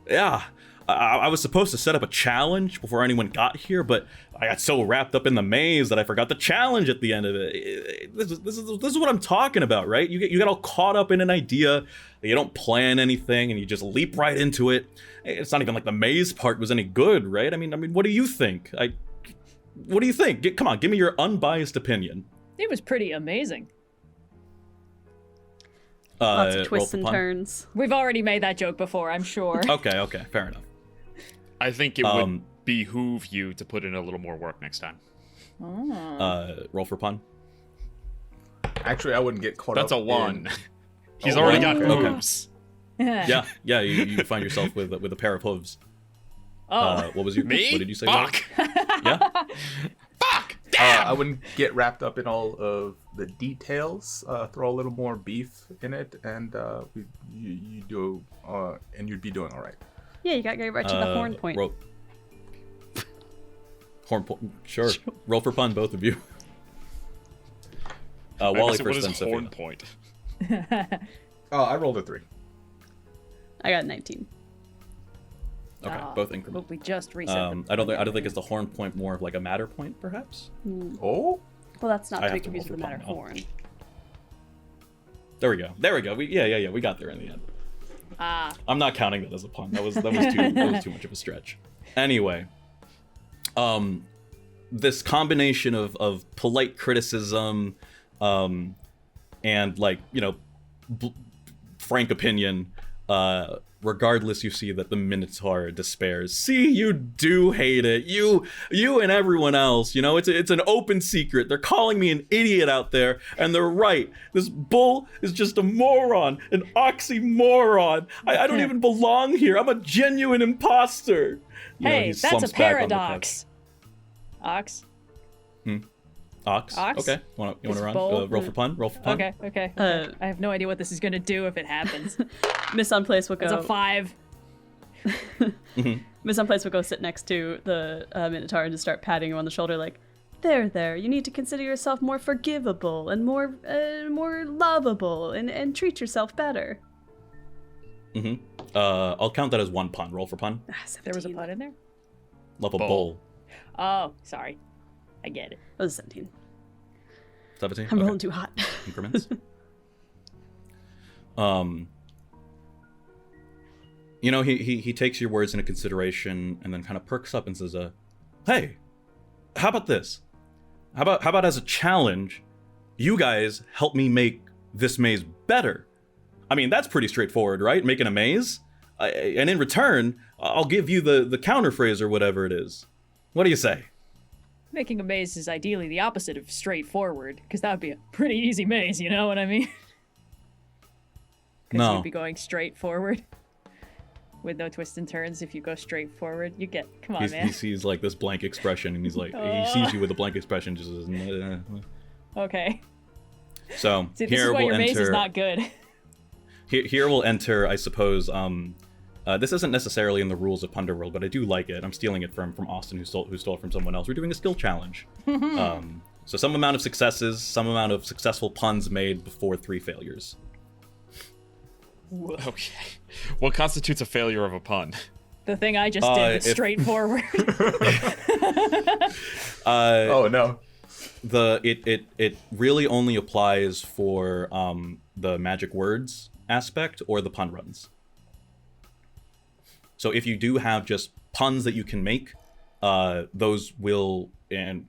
Yeah. I was supposed to set up a challenge before anyone got here, but I got so wrapped up in the maze that I forgot the challenge at the end of it. This is what I'm talking about, right? You get all caught up in an idea, you don't plan anything, and you just leap right into it. It's not even like the maze part was any good, right? I mean, what do you think? What do you think? Come on, give me your unbiased opinion. It was pretty amazing. Lots of twists and turns. We've already made that joke before, I'm sure. Okay, fair enough. I think it would behoove you to put in a little more work next time. Roll for pun. Actually, I wouldn't get caught That's up. a 1. He's Oh, already okay. got Okay. hooves. Yeah. You find yourself with a pair of hooves. What was you? Me? What did you say? Fuck. Yeah. Fuck. Damn. I wouldn't get wrapped up in all of the details. Throw a little more beef in it, and you do, and you'd be doing all right. Yeah, you got to get right to the horn point. Horn point. Sure. Roll for pun, both of you. Wally first, then Sophia. Horn point? I rolled a 3. I got 19. Okay, both increments. But we just reset. I don't think it's the horn point, more of like a matter point, perhaps. Oh, Well, that's not I to be have to confused roll with the for matter pun now. horn. There we go. We got there in the end. I'm not counting that as a pun. That was too much of a stretch. Anyway, this combination of polite criticism, and like frank opinion. Regardless, you see that the Minotaur despairs. See, you do hate it. You and everyone else. It's an open secret. They're calling me an idiot out there, and they're right. This bull is just a moron, an oxymoron. I don't even belong here. I'm a genuine imposter. Hey, he that's a slumps back on the paradox. Ox. Ox. Ox? Okay. You want Is to run? bull- Roll for pun. Roll for pun. Okay. I have no idea what this is gonna do if it happens. Miss Unplace will go. It's a 5. Miss Unplace will go sit next to the Minotaur and just start patting him on the shoulder, like, there. You need to consider yourself more forgivable and more lovable, and treat yourself better. I'll count that as one pun. Roll for pun. There was a pun in there? Love a Bull. bull. Oh, sorry. I get it. That was 17. 17. I'm rolling too hot. Increments. He takes your words into consideration and then kind of perks up and says, "Hey, how about this? How about as a challenge, you guys help me make this maze better? I mean, that's pretty straightforward, right? Making a maze? And in return, I'll give you the counter phrase or whatever it is. What do you say? Making a maze is ideally the opposite of straightforward, because that would be a pretty easy maze, you know what I mean? Because No. you'd be going straight forward with no twists and turns. If you go straight forward, come on, man. He sees like this blank expression, and he's like, he sees you with a blank expression, just says, Okay. So See, this here is why we'll your maze is enter. not good. Here we'll enter, I suppose. This isn't necessarily in the rules of Punderworld, but I do like it. I'm stealing it from Austin, who stole it from someone else. We're doing a skill challenge. So some amount of successes, some amount of successful puns made before 3 failures. Okay. What constitutes a failure of a pun? The thing I just did was straightforward. Oh no. It really only applies for the magic words aspect or the pun runs. So if you do have just puns that you can make, those will, and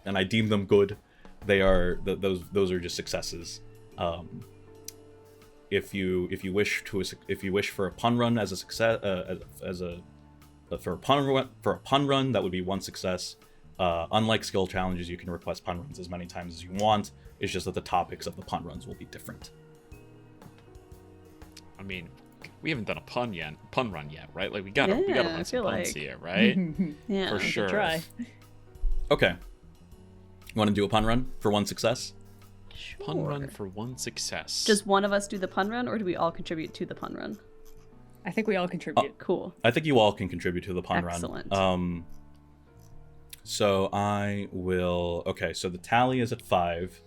I deem them good. They are those are just successes. If you wish for a pun run as a success, for a pun run, that would be 1 success. Unlike skill challenges, you can request pun runs as many times as you want. It's just that the topics of the pun runs will be different. I mean, we haven't done a pun run yet, right? Like we gotta Yeah, run I some feel puns like- here, right? Yeah. For sure. Try. Okay. You want to do a pun run for 1 success? Pun run for 1 success. Does one of us do the pun run, or do we all contribute to the pun run? I think we all contribute. Cool. I think you all can contribute to the pun Excellent. run. So I will. Okay, so the tally is at 5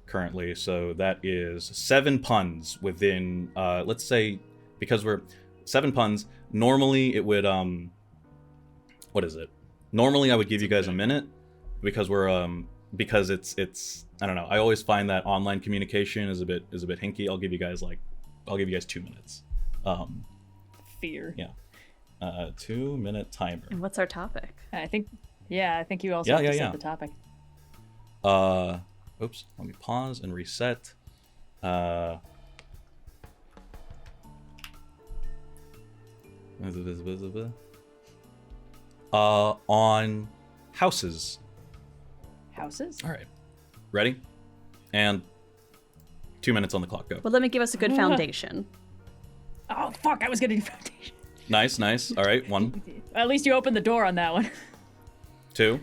currently. So that is 7 puns within. Let's say because we're 7 puns. Normally it would. What is it? Normally I would give you guys a minute because we're because it's I don't know. I always find that online communication is a bit hinky. I'll give you guys 2 minutes. Fear. Yeah. 2-minute timer. And what's our topic? I think you also Yeah, have to yeah. set the topic. Oops. Let me pause and reset. On houses. Houses? All right. Ready? And 2 minutes on the clock. Go. Well, let me give us a good foundation. Oh, fuck, I was gonna do foundation. Nice. All right. 1, At least you opened the door on that one. 2.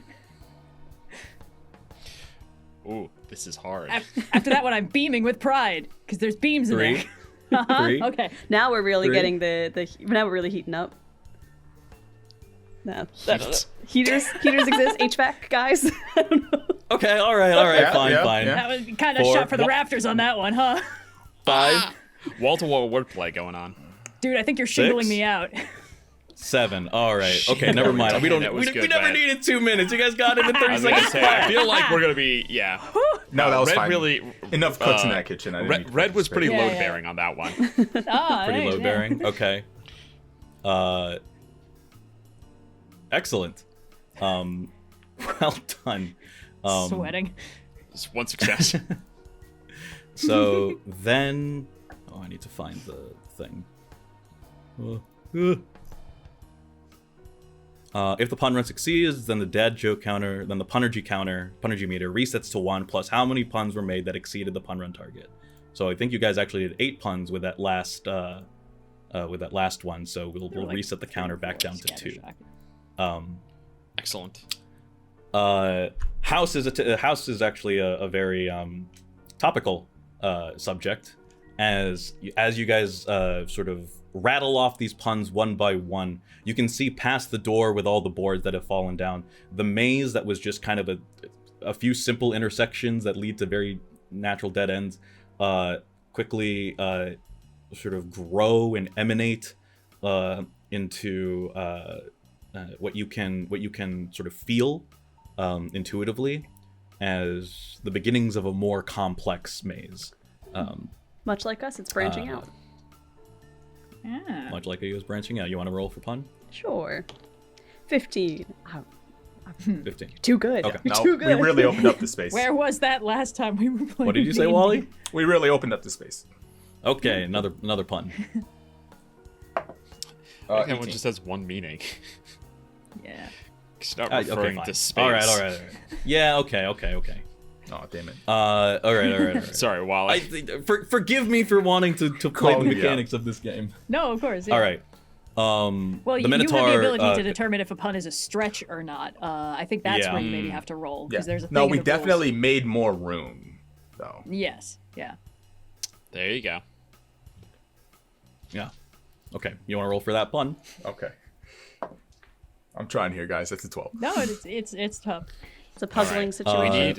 Ooh, this is hard. After that one, I'm beaming with pride, because there's beams in 3. there. 3. Okay. Now we're really 3. getting now we're really heating up. No. Heaters exist, HVAC guys. I don't know. Okay. All right. Yeah, Fine. yeah. That was kind of 4. shot for the rafters on that one, huh? 5. Wall-to-wall wordplay going on. Dude, I think you're shingling 6. me out. 7. All right. Okay. Never mind. We don't. That was We good, never man. needed 2 minutes. You guys got it in 30 I was gonna seconds. say, I feel like we're gonna be, yeah. No, that was Red fine. really Enough cooks in that kitchen. I didn't need to Red was pretty participate. Yeah, load-bearing on that one. Pretty load bearing. Okay. Excellent. Well done. Sweating. It's 1 success. So then, I need to find the thing. If the pun run succeeds, then the dad joke counter, then the punnergy meter resets to 1 plus how many puns were made that exceeded the pun run target. So I think you guys actually did 8 puns with that last one. So we'll Like reset the counter back down to 2. Excellent. House is actually a very topical subject, as you guys sort of rattle off these puns one by one. You can see past the door with all the boards that have fallen down. The maze that was just kind of a few simple intersections that lead to very natural dead ends quickly sort of grow and emanate into what you can sort of feel intuitively as the beginnings of a more complex maze. Much like us, it's branching out. Yeah. Much like you is branching out. You want to roll for pun? Sure. 15. 15. Too good. Okay. You're No, too we good. really opened up the space. Where was that last time we were playing? What did you say, D&D? Wally? We really opened up the space. Okay, another pun. Everyone 18. just has one meaning. Yeah. Start Okay, referring fine. to space. All right. Yeah, okay. Oh, damn it. All right. Sorry, Wally. Forgive me for wanting to play Call the me mechanics of this game. No, of course. Yeah. All right. Well, the you Minotaur, have the ability to determine if a pun is a stretch or not. I think that's Yeah. where you maybe have to roll Yeah. because there's a thing No, in we the definitely made more room, though. rules. Yes. Yeah. There you go. Yeah. Okay. You want to roll for that pun? Okay. I'm trying here, guys. That's a 12. No, it's tough. It's a puzzling We situation.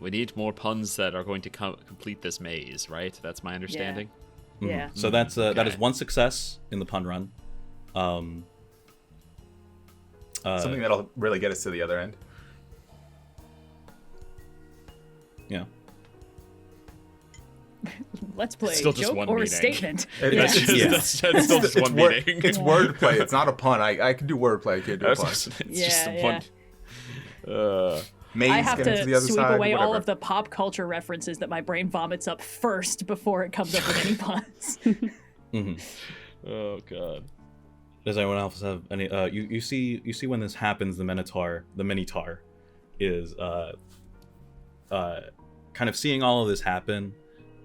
need more puns that are going to complete this maze, right? That's my understanding. Mhm. Yeah. So that is Okay. one success in the pun run. Something that'll really get us to the other end. Yeah. Let's play Still a just joke one or a meaning. statement. That's, just, Yeah. that's still just one word- meaning. It's wordplay. It's not a pun. I can do wordplay. I can't do a pun. It's Yeah, just yeah. one. Maze I have getting to to the other sweep side, away all whatever. of the pop culture references that my brain vomits up first before it comes up with any puns. Oh god. Does anyone else have any? You see when this happens, the Minotaur is kind of seeing all of this happen,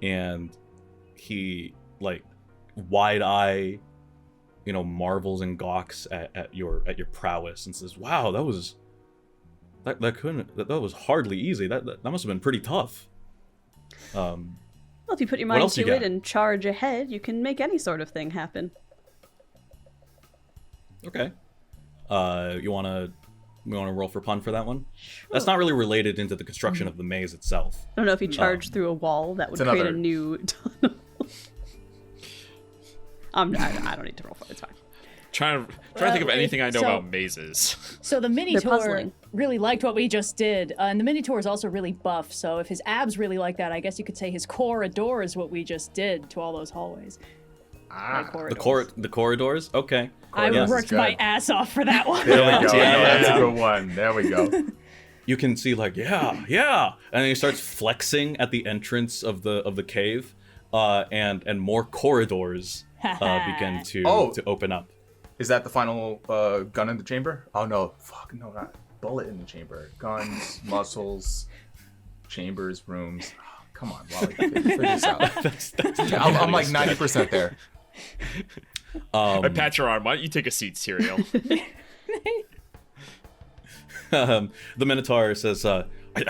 and he like wide eye, marvels and gawks at your prowess and says, "Wow, that was hardly easy. That must have been pretty tough." Well, if you put your What mind else you to it got? and charge ahead, you can make any sort of thing happen. Okay. You wanna roll for pun for that one? That's not really related into the construction of the maze itself. I don't know if you charge through a wall, that would It's create a another- new tunnel. I don't need to roll for it. It's fine. Trying to think of anything I know so- about mazes. So the Minotaur puzzling. really liked what we just did, and the Minotaur is also really buff. So if his abs really like that, I guess you could say his core adores what we just did to all those hallways. My corridors. The corridors. Okay. I Yes. worked my ass off for that one. There we go. Yeah. That's a good one. There we go. You can see like yeah, and then he starts flexing at the entrance of the cave, and more corridors begin to open up. Is that the final gun in the chamber? Oh no! Fuck no! Not bullet in the chamber. Guns, muscles, chambers, rooms. Oh, come on, Wally. Figure this out. I'm like 90% there. I pat your arm. Why don't you take a seat, Serial? The Minotaur says, "I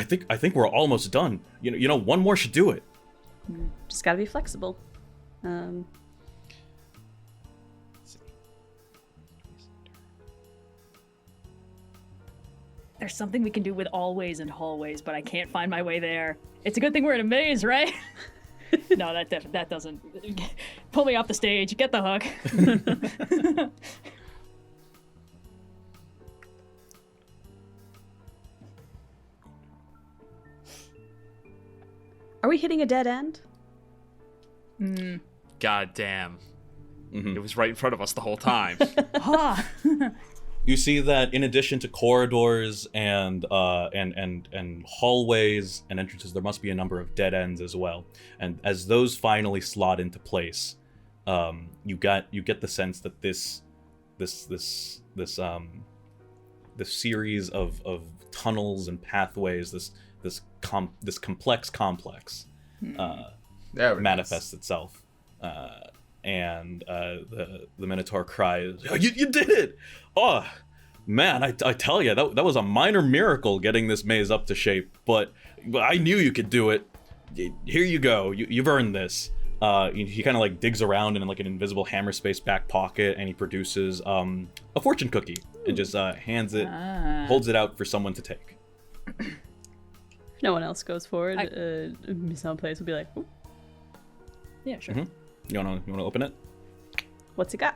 think we're almost done. One more should do it." Just gotta be flexible. There's something we can do with always and hallways, but I can't find my way there. It's a good thing we're in a maze, right? No, that doesn't pull me off the stage. Get the hook. Are we hitting a dead end? God damn. It was right in front of us the whole time. Huh. You see that in addition to corridors and hallways and entrances, there must be a number of dead ends as well. And as those finally slot into place, you get the sense that this series of tunnels and pathways, this complex complex There it manifests itself. And the Minotaur cries, "Oh, you did it! Oh, man, I tell you, that was a minor miracle getting this maze up to shape, but I knew you could do it. Here you go. You've earned this." He kind of like digs around in like an invisible hammer space back pocket, and he produces a fortune cookie and just holds it out for someone to take. If no one else goes forward, someplace will be like, "Ooh, Yeah, sure. Mhm. You wanna open it? what's it got?"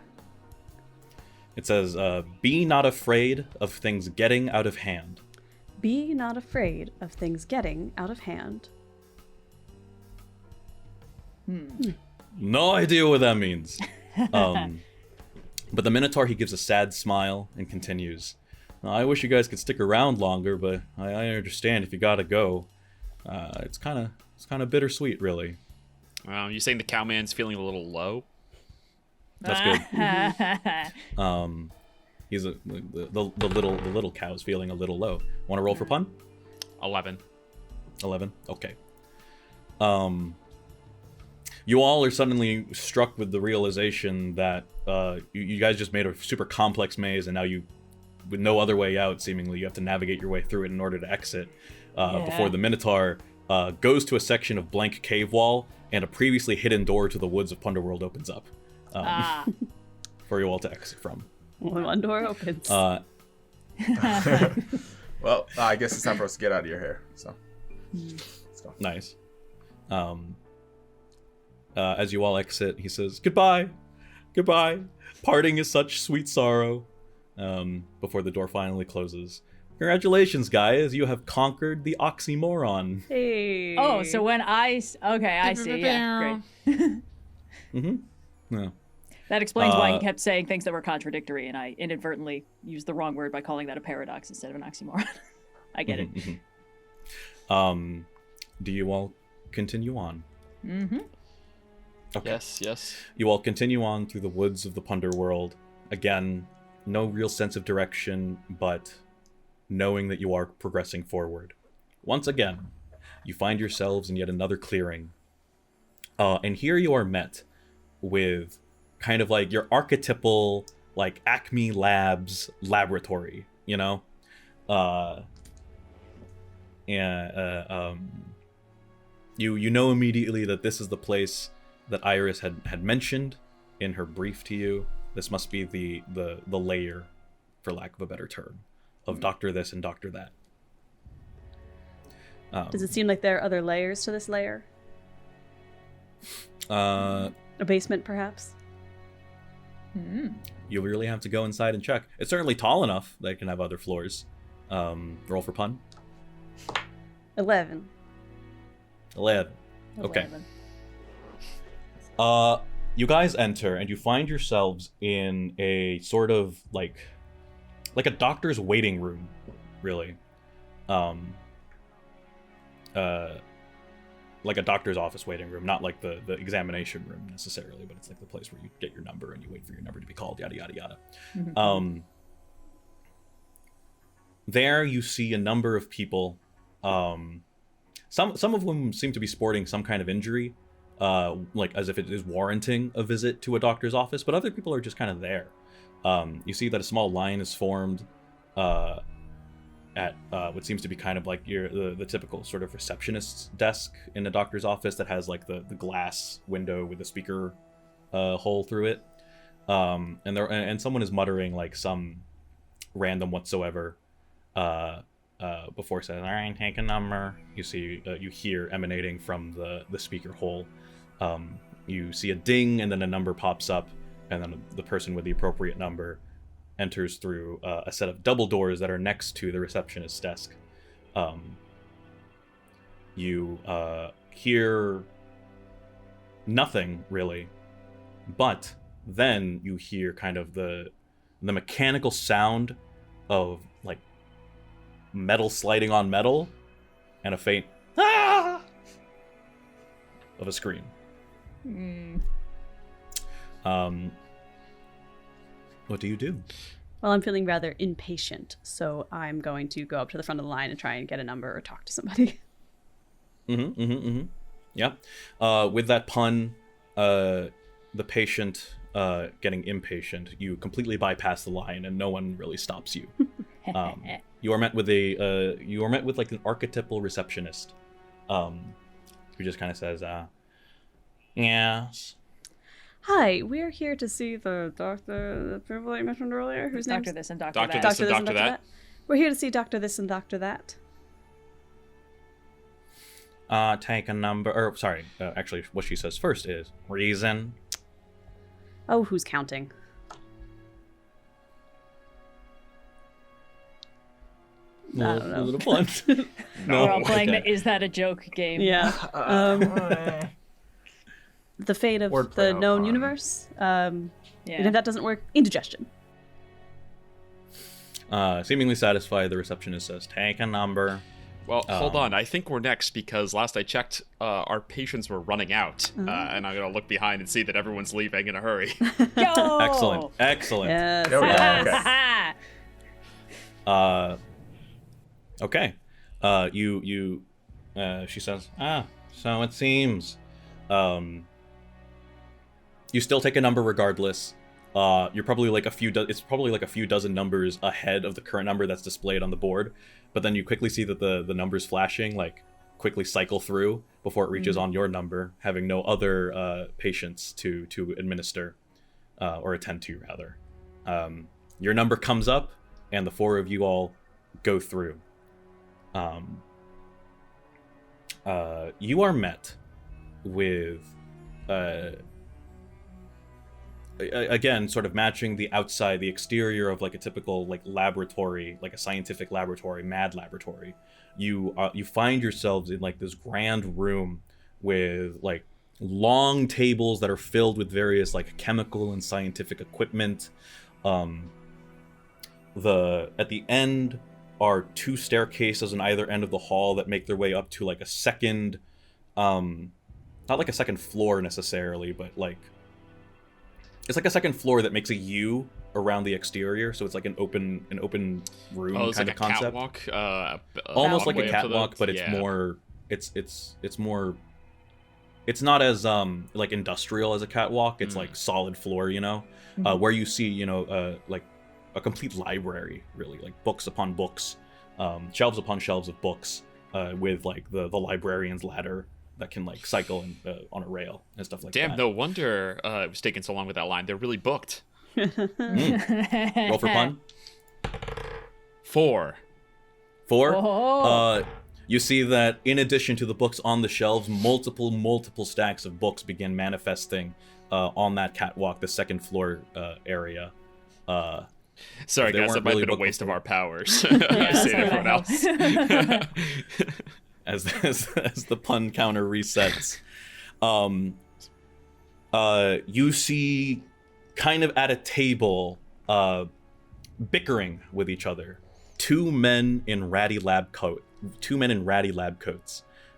It says, "Be not afraid of things getting out of hand." Be not afraid of things getting out of hand. No idea what that means. But the Minotaur, he gives a sad smile and continues. I wish you guys could stick around longer, but I understand if you gotta go. It's kind of bittersweet, really. You saying the cowman's feeling a little low? That's good. He's the little cow's feeling a little low. Want to roll for pun? 11. 11. Okay. You all are suddenly struck with the realization that you guys just made a super complex maze, and now you, with no other way out, seemingly, you have to navigate your way through it in order to exit. Before the Minotaur goes to a section of blank cave wall, and a previously hidden door to the woods of Punderworld opens up for you all to exit from. Only one door opens. Well, I guess it's time for us to get out of your hair. So, let's go. Nice. As you all exit, he says, "Goodbye, goodbye. Parting is such sweet sorrow." Before the door finally closes. Congratulations, guys! You have conquered the oxymoron. Hey. Oh, so when I see. Yeah, great. Yeah. That explains why he kept saying things that were contradictory, and I inadvertently used the wrong word by calling that a paradox instead of an oxymoron. I get it. Do you all continue on? Mm-hmm. Okay. Yes. You all continue on through the woods of the Punderworld. Again, no real sense of direction, but knowing that you are progressing forward. Once again, you find yourselves in yet another clearing. And here you are met with kind of like your archetypal, like, Acme Labs laboratory, you know? You know immediately that this is the place that Iris had mentioned in her brief to you. This must be the lair, for lack of a better term, of Dr. This and Dr. That. Does it seem like there are other layers to this layer? A basement, perhaps? You really have to go inside and check. It's certainly tall enough that it can have other floors. Roll for pun. 11. 11. Okay. 11. You guys enter and you find yourselves in a sort of like a doctor's waiting room, really. Like a doctor's office waiting room, not like the examination room necessarily, but it's like the place where you get your number and you wait for your number to be called, yada, yada, yada. Mm-hmm. There you see a number of people, some of whom seem to be sporting some kind of injury, like as if it is warranting a visit to a doctor's office, but other people are just kind of there. You see that a small line is formed at what seems to be kind of like the typical sort of receptionist's desk in a doctor's office that has like the glass window with the speaker hole through it. And someone is muttering like some random whatsoever before saying, "All right, take a number." You hear emanating from the speaker hole. You see a ding, and then a number pops up, and then the person with the appropriate number enters through a set of double doors that are next to the receptionist's desk. You hear nothing really, but then you hear kind of the mechanical sound of like metal sliding on metal, and a faint "ah!" of a scream. What do you do? Well, I'm feeling rather impatient, so I'm going to go up to the front of the line and try and get a number or talk to somebody. Yeah. With that pun, the patient getting impatient, you completely bypass the line, and no one really stops you. You are met with like an archetypal receptionist, who just kind of says, "Yes." Hi, we're here to see the doctor that people you mentioned earlier. Whose name? Dr. This and Dr. Dr. That. This and Dr. That. We're here to see Dr. This and Dr. That. Take a number, or sorry, actually what she says first is reason. Oh, who's counting? I don't know. A little blunt. We're all playing okay. the Is That a Joke game. Yeah. The fate of Wordplay the of known fun. universe. And Yeah. if that doesn't work, indigestion. Seemingly satisfied, the receptionist says, "Take a number." Well, hold on. I think we're next because last I checked, our patients were running out. And I'm going to look behind and see that everyone's leaving in a hurry. Yo! Excellent. Yes. There we go. Okay. She says, so it seems. You still take a number regardless. You're probably like it's probably like a few dozen numbers ahead of the current number that's displayed on the board. But then you quickly see that the numbers flashing like quickly cycle through before it reaches on your number, having no other patients to administer or attend to, rather. Your number comes up, and the four of you all go through. You are met with, again, sort of matching the outside, the exterior of like a typical like laboratory, like a scientific laboratory, mad laboratory. You find yourselves in like this grand room with like long tables that are filled with various like chemical and scientific equipment. At the end are two staircases on either end of the hall that make their way up to like a second, not like a second floor necessarily, but like it's like a second floor that makes a U around the exterior, so it's like an open room Oh, it's kind like of a concept. catwalk. Almost like way a up to the- catwalk, but it's yeah. more. It's more. It's not as like industrial as a catwalk. It's like solid floor, you know, where you see like a complete library, really, like books upon books, shelves upon shelves of books, with like the librarian's ladder that can like cycle on a rail and stuff like that. Damn, no wonder it was taking so long with that line. They're really booked. Roll for pun. 4. Oh. You see that in addition to the books on the shelves, multiple stacks of books begin manifesting on that catwalk, the second floor area. Sorry, They guys, weren't that might have really been a booked waste of before. our powers. I say to everyone else. as the pun counter resets. You see, kind of at a table, bickering with each other, two men in ratty lab coats.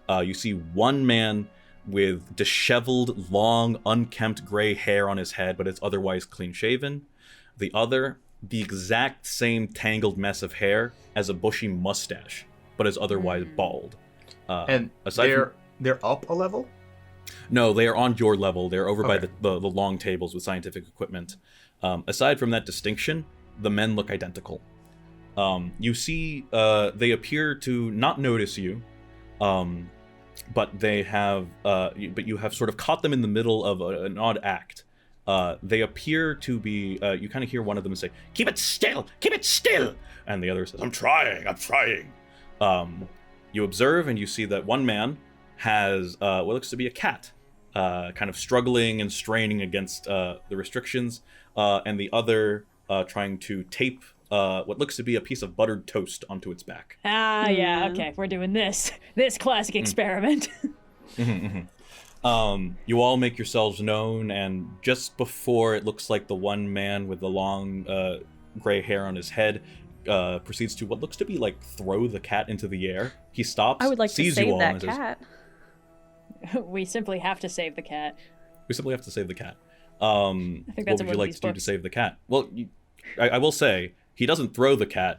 You see one man with disheveled, long, unkempt gray hair on his head, but it's otherwise clean shaven. The other, the exact same tangled mess of hair as a bushy mustache, but is otherwise bald. And aside they're up a level? No, they are on your level. They're over by Okay. the long tables with scientific equipment. Aside from that distinction, the men look identical. You see, they appear to not notice you, but they have, but you have sort of caught them in the middle of an odd act. They appear to be. You kind of hear one of them say, "Keep it still, keep it still," and the other says, I'm trying." You observe and you see that one man has what looks to be a cat, kind of struggling and straining against the restrictions, and the other trying to tape what looks to be a piece of buttered toast onto its back. Yeah, okay, we're doing this classic experiment. You all make yourselves known, and just before it looks like the one man with the long gray hair on his head proceeds to what looks to be like throw the cat into the air, he stops, I would like to sees you save all, that and says, cat. We simply have to save the cat. "We simply have to save the cat." I What think that's in would one you of like these to do to books. save the cat? Well, I will say he doesn't throw the cat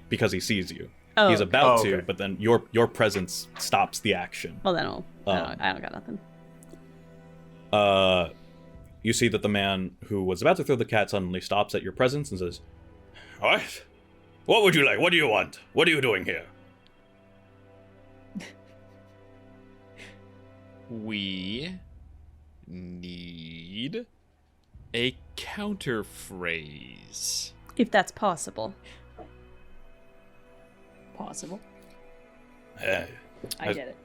because he sees you. Oh, He's about okay. to, but then your presence stops the action. Well, then I don't got nothing. You see that the man who was about to throw the cat suddenly stops at your presence and says, "What? What would you like? What do you want? What are you doing here?" We need a counter phrase. If that's possible. Possible. Eh, I get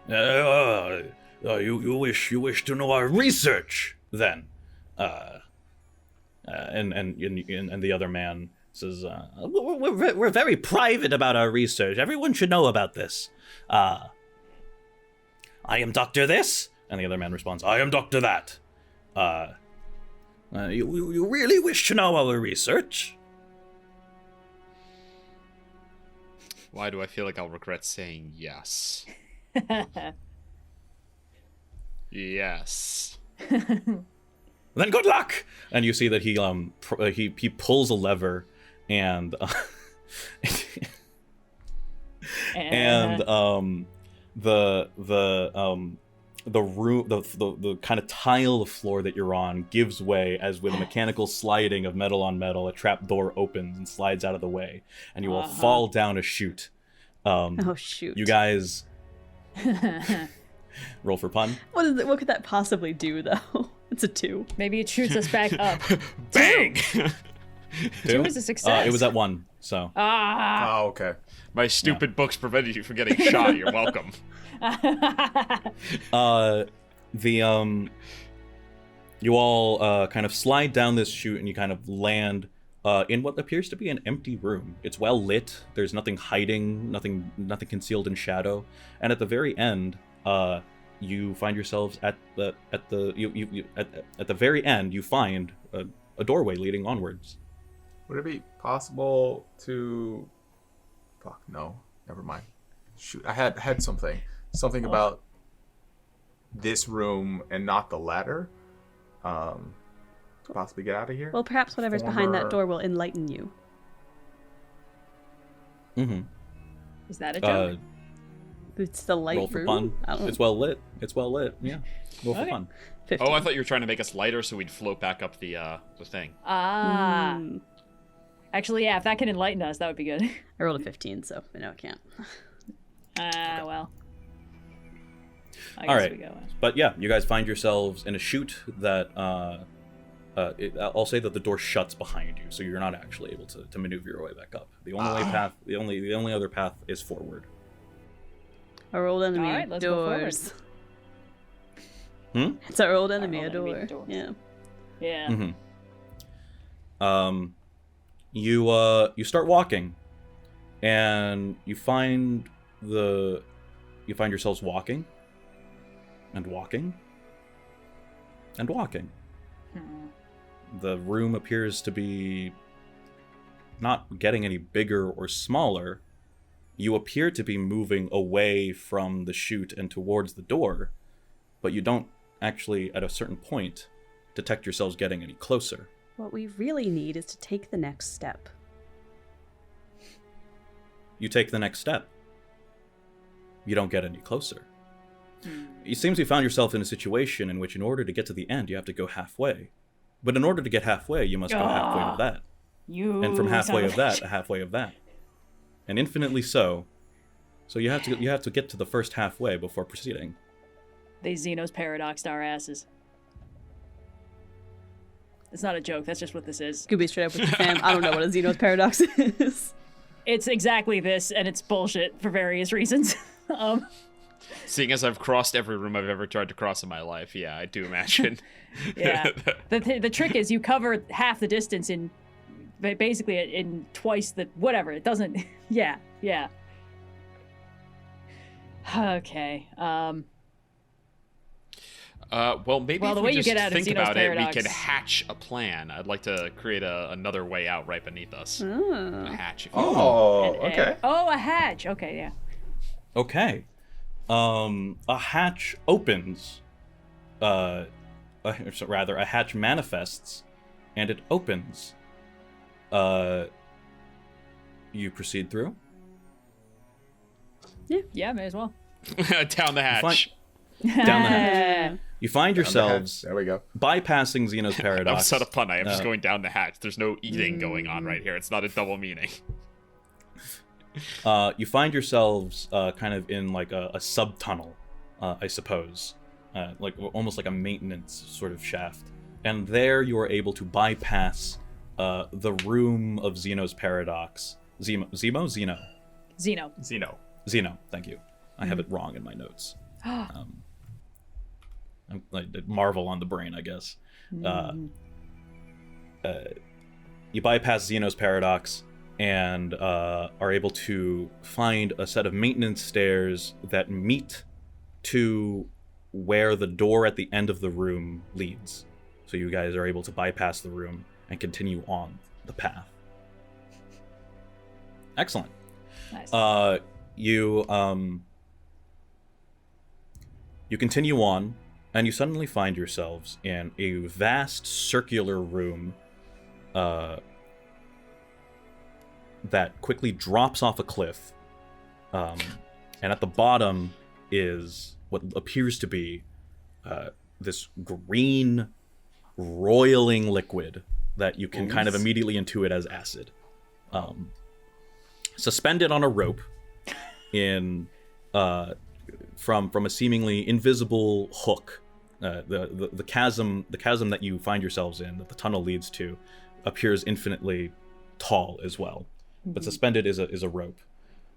it. You wish to know our research then, and the other man says, we're very private about our research. Everyone should know about this. I am Dr. This, and the other man responds, I am Dr. That. You really wish to know our research? Why do I feel like I'll regret saying yes? Yes. Then good luck. And you see that he he pulls a lever, and the room, the kind of tile of floor that you're on gives way as with a mechanical sliding of metal on metal, a trap door opens and slides out of the way, and you will fall down a chute. Oh shoot! You guys roll for pun. What could that possibly do, though? It's a 2. Maybe it shoots us back up. Bang! 2 is a success. It was at 1, so. Oh, okay. My stupid books prevented you from getting shot. You're welcome. You all kind of slide down this chute, and you kind of land in what appears to be an empty room. It's well lit. There's nothing hiding, nothing concealed in shadow. And at the very end, you find yourselves at the very end. You find a doorway leading onwards. Would it be possible to? Fuck no. Never mind. Shoot, I had something about this room and not the ladder. To possibly get out of here. Well, perhaps whatever's behind that door will enlighten you. Mm-hmm. Is that a joke? It's the light Roll for room. fun. I don't know. It's well lit. Yeah. Roll for Okay. fun. 15. Oh, I thought you were trying to make us lighter so we'd float back up the thing. Actually, yeah, if that can enlighten us, that would be good. I rolled a 15, so I know it can't. Well. I All guess right. we go. But yeah, you guys find yourselves in a chute that I'll say that the door shuts behind you, so you're not actually able to maneuver your way back up. The only other path is forward. Our old enemy, All right, let's go doors. Hmm? It's our old enemy, Our a old enemy, door. doors. Yeah. Yeah. Mm-hmm. You start walking, and you find yourselves walking, and walking, and walking. The room appears to be not getting any bigger or smaller. You appear to be moving away from the chute and towards the door, but you don't actually, at a certain point, detect yourselves getting any closer. What we really need is to take the next step. You take the next step. You don't get any closer. It seems you found yourself in a situation in which, in order to get to the end, you have to go halfway. But in order to get halfway, you must go halfway of that. And from halfway of that, halfway of that. And infinitely so. So you have to get to the first halfway before proceeding. They Xenos paradoxed our asses. It's not a joke, that's just what this is. Scooby straight up with the fam. I don't know what a Xenos paradox is. It's exactly this, and it's bullshit for various reasons. Seeing as I've crossed every room I've ever tried to cross in my life, yeah, I do imagine. Yeah. The trick is you cover half the distance in basically in twice the whatever. It doesn't. Yeah. Okay. Well, maybe Well, if the we way you just get out of think Xenos about paradox- it, we can hatch a plan. I'd like to create another way out right beneath us. Oh. A hatch, if you will. Oh, An okay. egg. Oh, a hatch. Okay, yeah. Okay. A hatch opens. A hatch manifests, and it opens. You proceed through. Yeah, may as well. Down the hatch. Down the hatch. You find yourselves There we go. bypassing Xeno's That paradox. was not a pun. I am just going down the hatch. There's no eating going on right here. It's not a double meaning. You find yourselves kind of in like a sub-tunnel, I suppose, like almost like a maintenance sort of shaft. And there you are able to bypass the room of Xeno's paradox. Zeno. Xeno, thank you. I have it wrong in my notes. I marvel on the brain, I guess. You bypass Xeno's paradox and are able to find a set of maintenance stairs that meet to where the door at the end of the room leads. So you guys are able to bypass the room and continue on the path. Excellent. Nice. You continue on, and you suddenly find yourselves in a vast circular room that quickly drops off a cliff. And at the bottom is what appears to be this green, roiling liquid that you can kind of immediately intuit as acid. Suspended on a rope in from a seemingly invisible hook. The chasm that you find yourselves in, that the tunnel leads to, appears infinitely tall as well. But suspended is a rope,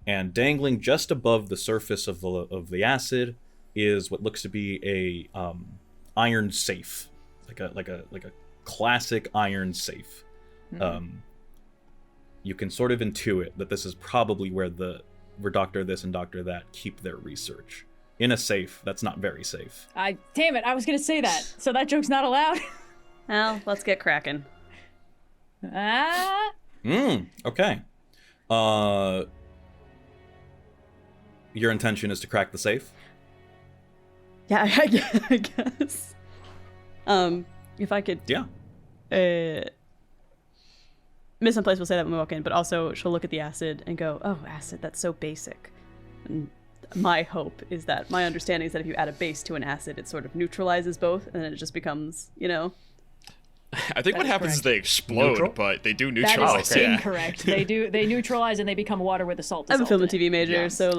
and dangling just above the surface of the acid is what looks to be a iron safe, like a classic iron safe. You can sort of intuit that this is probably where Dr. This and Dr. That keep their research. In a safe that's not very safe. Damn it, I was gonna say that. So that joke's not allowed? Well, let's get cracking. Okay. Your intention is to crack the safe? Yeah, I guess. If I could... Yeah. Miss Someplace will say that when we walk in, but also she'll look at the acid and go, oh, acid, that's so basic. And my hope is that, my understanding is that if you add a base to an acid, it sort of neutralizes both, and then it just becomes, I think what happens is they explode, Neutral? but they do That neutralize. is Yeah. incorrect. They neutralize and they become water with a salt I'm a dissolved film in and it. TV major, Yeah. so,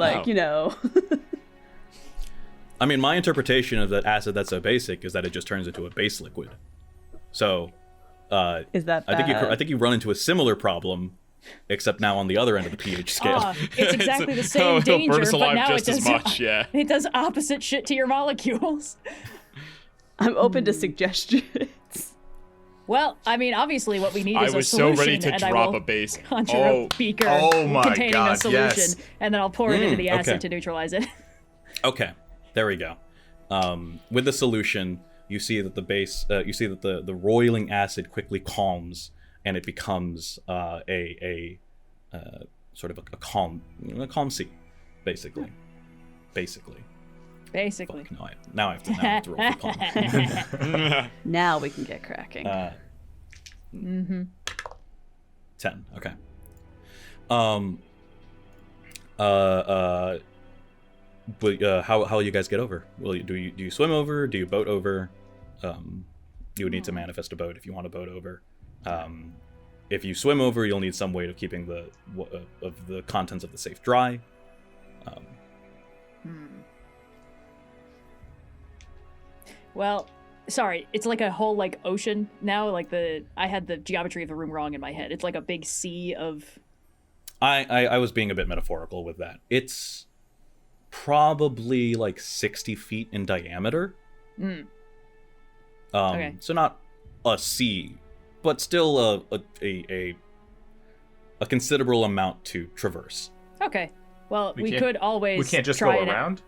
I mean, my interpretation of that acid that's so basic is that it just turns into a base liquid. So, is that I bad? think you run into a similar problem, except now on the other end of the pH scale. It's exactly the It'll same danger, burn us but alive now just it as does much. Yeah. it does opposite shit to your molecules. I'm open to suggestions. Well, I mean, obviously, what we need I is a was so solution, ready to and I drop will a base. conjure Oh. a beaker Oh my containing a God, solution, yes. and then I'll pour it into the acid okay. to neutralize it. Okay, there we go. With the solution, you see that the roiling acid quickly calms, and it becomes a sort of a calm sea, basically. Basically. Fuck, now I have to roll for calm. Now we can get cracking. 10. Okay. But how you guys get over? Do you swim over? Do you boat over? You would need to manifest a boat if you want to boat over. If you swim over, you'll need some way of keeping the contents of the safe dry. Well, sorry, it's like a whole ocean now. I had the geometry of the room wrong in my head. It's like a big sea of. I was being a bit metaphorical with that. It's probably 60 feet in diameter. Okay. So not a sea, but still a considerable amount to traverse. Okay. Well, we can't- could always. We can't just try go and- around.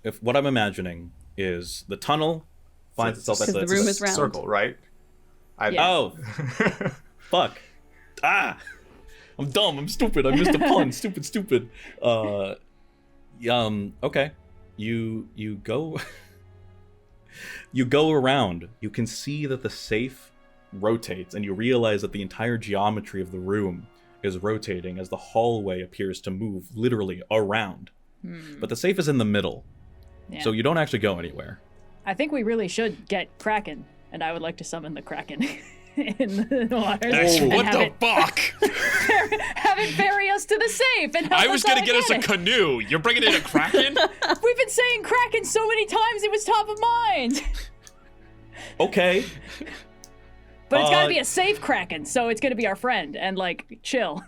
If what I'm imagining is the tunnel finds itself at Because the room is round. circle, right? Yeah. Oh, fuck! I'm dumb. I'm stupid. I missed a pun. Stupid. Okay. You go. You go around. You can see that the safe rotates, and you realize that the entire geometry of the room is rotating as the hallway appears to move literally around. But the safe is in the middle, Yeah. so you don't actually go anywhere. I think we really should get Kraken, and I would like to summon the Kraken in the waters. and What have the it, fuck? have it ferry us to the safe and help I was us gonna all get us a it. canoe. You're bringing in a kraken? We've been saying Kraken so many times it was top of mind. Okay. But it's gotta be a safe Kraken, so it's gonna be our friend and chill.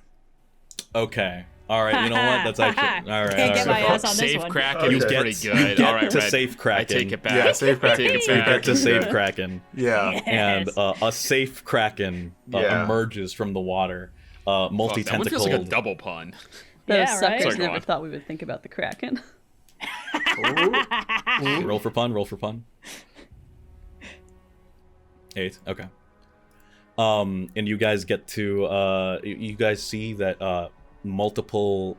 Okay. All right. You know what? That's actually all right. Can't get all my right. ass on this Safe one. kraken You is get- pretty you good. get All right, to Red. safe kraken. I take it back. Yeah, safe kraken. I take it You back. get to save Kraken, Yeah. and Yes. a safe Kraken Yeah. emerges from the water, Fuck, that one multi-tentacled. feels like a double pun. Those Yeah, suckers right? Sorry, go never on. thought we would think about the Kraken. Roll for pun. 8. Okay. And you guys get to you guys see that multiple,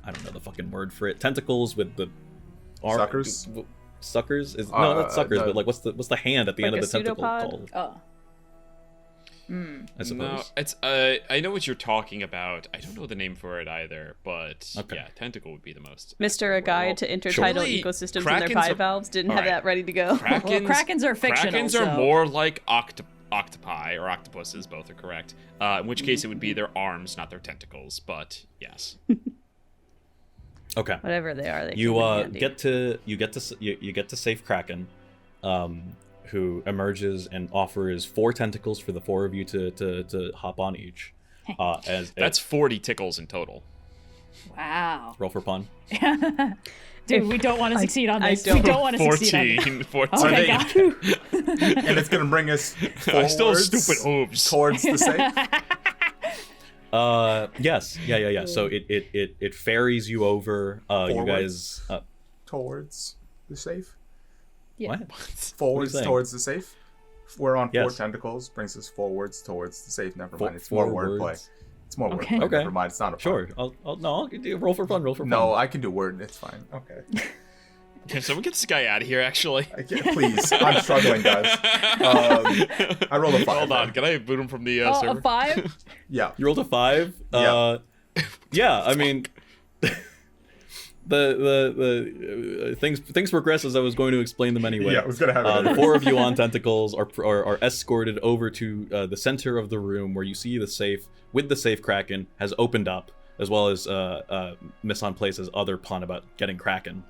I don't know the fucking word for it, tentacles with the Suckers? Suckers is no, not suckers, no. but like what's the hand at the Like end of a the tentacle pseudopod? called? I suppose. No, it's I know what you're talking about. I don't know the name for it either, but Okay. yeah, tentacle would be the most. Mr. A guide to intertidal surely ecosystems and their krakens are- bivalves didn't have Alright. that ready to go. Krakens, Krakens are fictional, Krakens are so- more like octopi or octopuses. Both are correct. In which case, it would be their arms, not their tentacles. But yes. Okay. Whatever they are, they You came in handy. get to save Kraken, who emerges and offers 4 tentacles for the 4 of you to hop on each. That's 40 tickles in total. Wow. roll for pun. Dude, we don't want to succeed on I this. We don't. don't want to succeed on this. 14. Okay, they- got And it's gonna bring us I still have forwards stupid hooves. towards the safe. Yes. Yeah. So it ferries you over. You guys. Towards the safe. Yeah. What? Forwards saying? towards the safe. We're on 4 Yes. tentacles, brings us forwards towards the safe. Never For- mind. It's more forwards. wordplay. It's more Okay. wordplay. Okay. Never mind. It's not a pun. Sure. I'll do roll for fun. Roll for fun. No, I can do word. It's fine. Okay. Can someone get this guy out of here? Actually. Please. I'm struggling, guys. I rolled a 5. Hold on. Can I boot him from the Oh, server? a 5? Yeah. You rolled a 5. Yeah. Yeah. I mean, the things progress as I was going to explain them anyway. Yeah, I was gonna have it The anyways. 4 of you on tentacles are escorted over to the center of the room where you see the safe with the safe Kraken has opened up, as well as Miss on Place's other pun about getting cracking.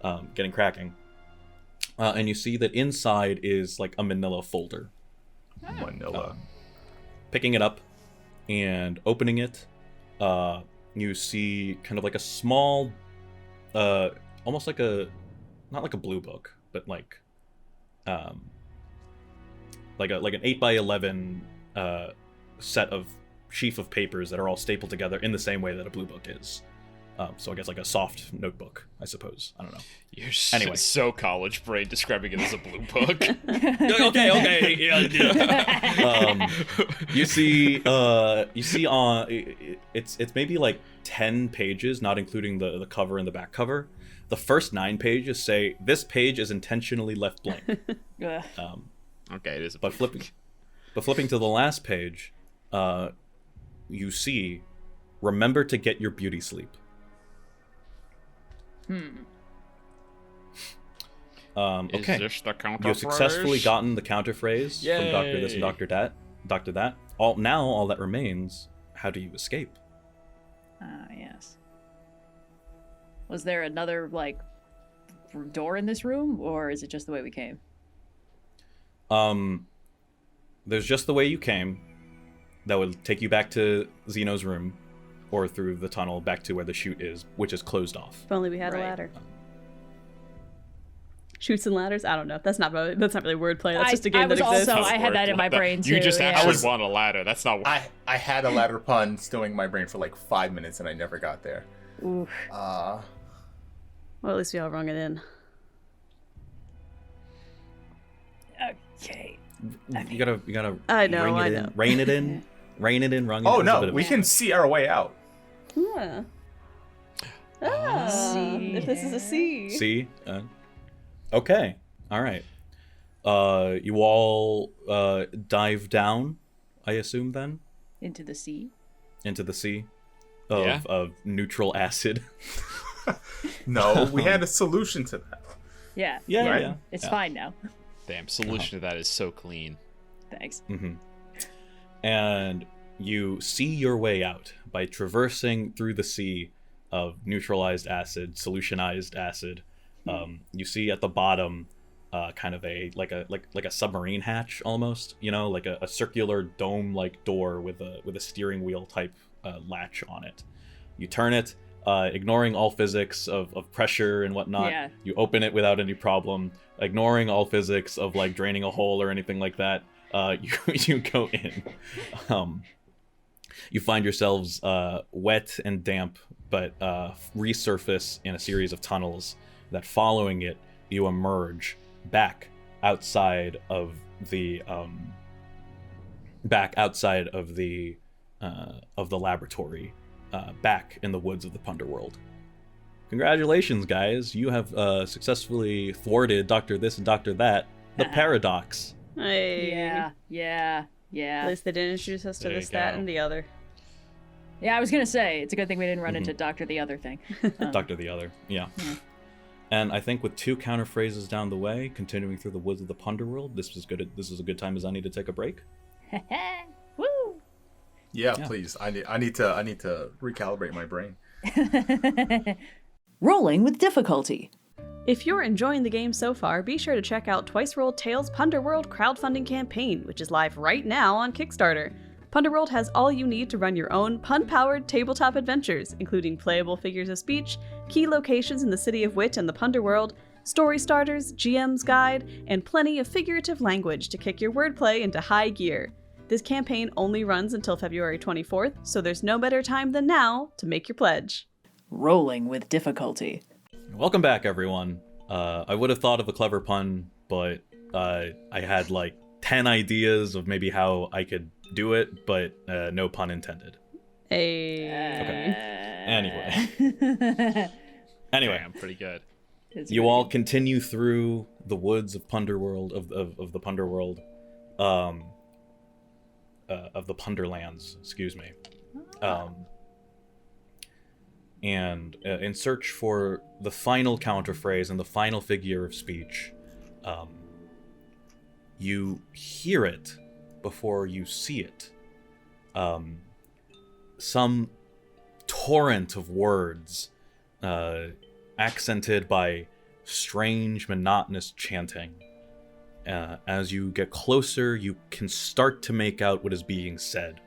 And you see that inside is like a manila folder. Manila. Picking it up and opening it, you see kind of like a small, almost like not like a blue book, but like an 8x11 set of sheaf of papers that are all stapled together in the same way that a blue book is. So I guess like a soft notebook, I suppose. I don't know. You're Anyway. so college brain describing it as a blue book. Okay. Yeah. You see on it's maybe like 10 pages, not including the cover and the back cover. The first 9 pages say this page is intentionally left blank. Ugh. Okay, it is. But flipping to the last page, you see, remember to get your beauty sleep. Okay. Is this the counter You've successfully phrase? gotten the counter phrase from Dr. This and Yay. Dr. That. All that remains, how do you escape? Ah, yes. Was there another, like, door in this room, or is it just the way we came? There's just the way you came. That would take you back to Zeno's room, or through the tunnel back to where the chute is, which is closed off. If only we had Right. a ladder. Shoots and ladders? I don't know. That's not really wordplay. That's just a game I that was exists. also, I had that in my brain, too. You just yeah. actually want a ladder. That's not. I had a ladder pun stowing in my brain for like 5 minutes and I never got there. Oof. Well, at least we all rung it in. Okay. You gotta. I know, ring it I in, know. Rein it in. Rein it in. Rung it. Oh There's a no, bit of- we can see our way out. Yeah. C. If this is a C. See? Okay. All right. You all dive down, I assume, then, Into the sea. into the sea of, Yeah. of neutral acid. No, we had a solution to that. Yeah. Yeah. It's Yeah. fine now. Damn, solution to that is so clean. Thanks. Mm-hmm. And you see your way out by traversing through the sea of neutralized acid, solutionized acid. You see at the bottom, kind of a submarine hatch almost. You know, like a circular dome-like door with a steering wheel type latch on it. You turn it, ignoring all physics of pressure and whatnot. Yeah. You open it without any problem, ignoring all physics of like draining a hole or anything like that. You go in. You find yourselves wet and damp, but resurface in a series of tunnels that, following it, you emerge back outside of back outside of the laboratory, back in the woods of the Punderworld. Congratulations, guys! You have successfully thwarted Dr. This and Dr. That, the paradox. Hey. Yeah. At least they didn't introduce us to There this, you that, go. and the other. Yeah, I was gonna say it's a good thing we didn't run into Dr. the Other thing. Dr. the Other, yeah. And I think with 2 counter phrases down the way, continuing through the woods of the Punderworld, this is a good time as I need to take a break. Woo! Yeah, please. I need to recalibrate my brain. Rolling with difficulty. If you're enjoying the game so far, be sure to check out Twice Rolled Tales Punderworld crowdfunding campaign, which is live right now on Kickstarter. Punderworld has all you need to run your own pun-powered tabletop adventures, including playable figures of speech, key locations in the City of Wit and the Punderworld, story starters, GM's guide, and plenty of figurative language to kick your wordplay into high gear. This campaign only runs until February 24th, so there's no better time than now to make your pledge. Rolling with difficulty. Welcome back, everyone. I would have thought of a clever pun, but I had like 10 ideas of maybe how I could do it, but no pun intended. Hey. Okay. Anyway, I'm pretty good. you all continue through the woods of Punderworld, of the Punderworld, of the Punderlands, excuse me. And in search for the final counter phrase and the final figure of speech, you hear it before you see it. Some torrent of words, accented by strange, monotonous chanting. As you get closer, you can start to make out what is being said.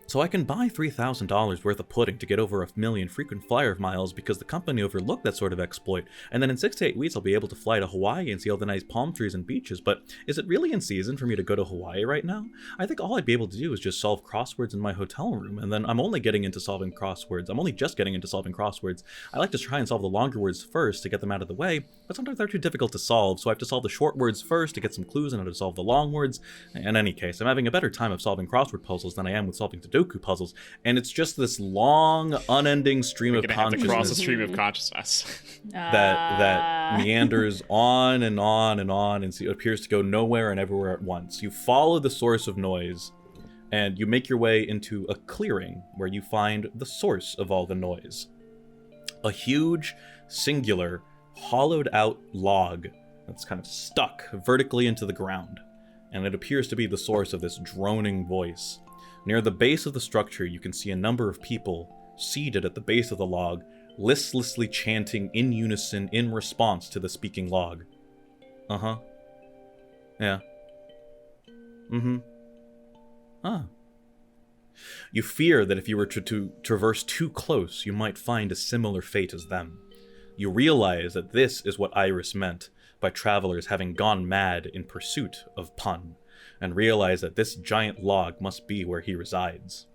So I can buy $3,000 worth of pudding to get over 1 million frequent flyer miles because the company overlooked that sort of exploit, and then in 6 to 8 weeks I'll be able to fly to Hawaii and see all the nice palm trees and beaches, but is it really in season for me to go to Hawaii right now? I think all I'd be able to do is just solve crosswords in my hotel room, and then I'm only just getting into solving crosswords. I like to try and solve the longer words first to get them out of the way, but sometimes they're too difficult to solve, so I have to solve the short words first to get some clues on how to solve the long words. In any case, I'm having a better time of solving crossword puzzles than I am with solving Sudoku puzzles, and it's just this long, unending stream of Have to cross a consciousness stream of consciousness. that meanders on and on and on, and appears to go nowhere and everywhere at once. You follow the source of noise, and you make your way into a clearing where you find the source of all the noise. A huge, singular, hollowed-out log that's kind of stuck vertically into the ground, and it appears to be the source of this droning voice. Near the base of the structure, you can see a number of people seated at the base of the log, listlessly chanting in unison in response to the speaking log. Uh-huh. Yeah. Mm-hmm. Ah. You fear that if you were to traverse too close, you might find a similar fate as them. You realize that this is what Iris meant by travelers having gone mad in pursuit of pun, and realize that this giant log must be where he resides.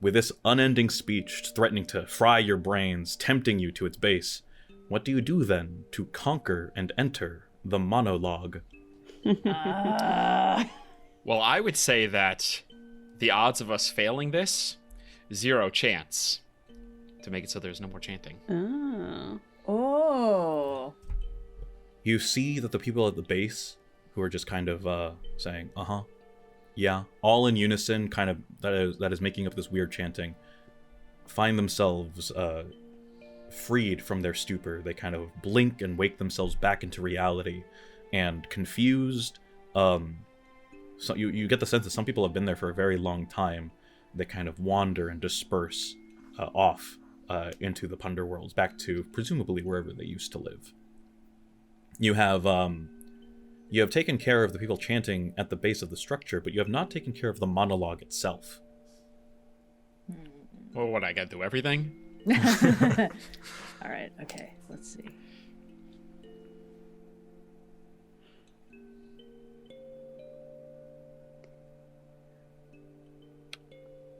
With this unending speech threatening to fry your brains, tempting you to its base, what do you do then to conquer and enter the monologue? Well, I would say that the odds of us failing this, 0 chance. To make it so there's no more chanting. Oh. You see that the people at the base, who are just kind of saying, uh-huh, yeah, all in unison, kind of, that is making up this weird chanting, find themselves freed from their stupor. They kind of blink and wake themselves back into reality, and confused. So you get the sense that some people have been there for a very long time. They kind of wander and disperse off into the Punderworlds, back to presumably wherever they used to live. You have taken care of the people chanting at the base of the structure, but you have not taken care of the monologue itself. Well, what, I gotta do everything? All right, okay, let's see.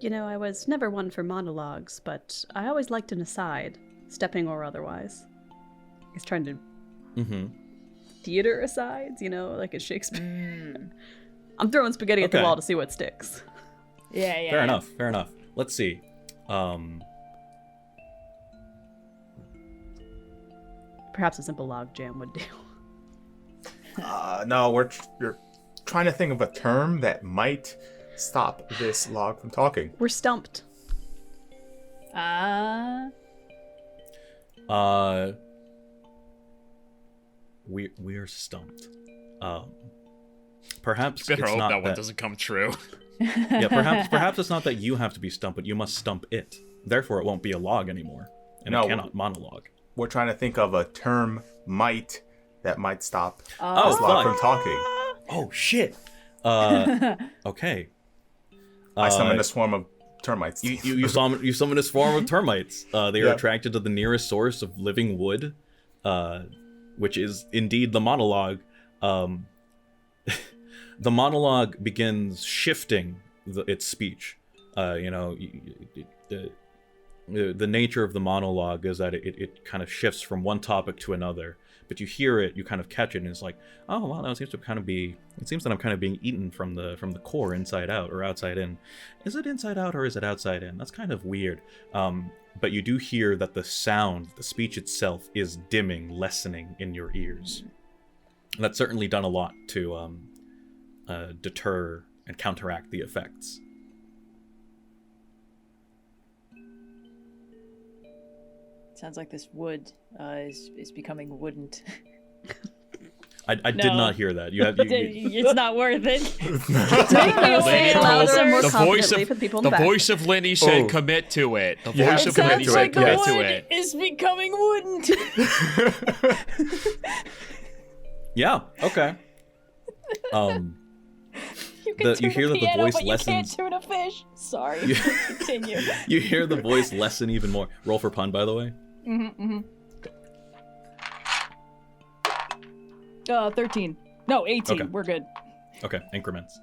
You know, I was never one for monologues, but I always liked an aside, stepping or otherwise. He's trying to... Mm-hmm. theater asides, you know, like a Shakespeare. I'm throwing spaghetti at the Okay. wall to see what sticks. Yeah. Fair enough. Fair enough. Let's see. Perhaps a simple log jam would do. No, you're trying to think of a term that might stop this log from talking. We're stumped. We're stumped. Perhaps Better it's hope not that one doesn't come true. Yeah, perhaps it's not that you have to be stumped, but you must stump it. Therefore, it won't be a log anymore, and No. it cannot monologue. We're trying to think of a term that might stop this Oh, log fuck. from talking. Oh shit. Okay. I summoned a swarm of termites. You summon a swarm of termites. They are Yeah. attracted to the nearest source of living wood, which is indeed the monologue. The monologue begins shifting its speech. The nature of the monologue is that it kind of shifts from one topic to another. But you hear it, you kind of catch it, and it's like, oh well, it seems that I'm kind of being eaten from the core, inside out or outside in. Is it inside out or is it outside in? That's kind of weird. But you do hear that the sound, the speech itself, is dimming, lessening in your ears. And that's certainly done a lot to deter and counteract the effects. Sounds like this wood is becoming woodened. I did No. not hear that. You It's not worth it. Say it louder, more the voice confidently of for the people in the the back. voice of Lenny said, Oh. "Commit to it." The You have voice to of commit Lenny to said, it, "Commit yes. to wood it." is becoming woodened. Yeah. Okay. You can You tune hear a that the piano, voice but you can't lessens. tune a fish. Sorry. You- Continue. You hear the voice lessen even more. Roll for pun, by the way. 13. No, 18. Okay. We're good. Okay, increments.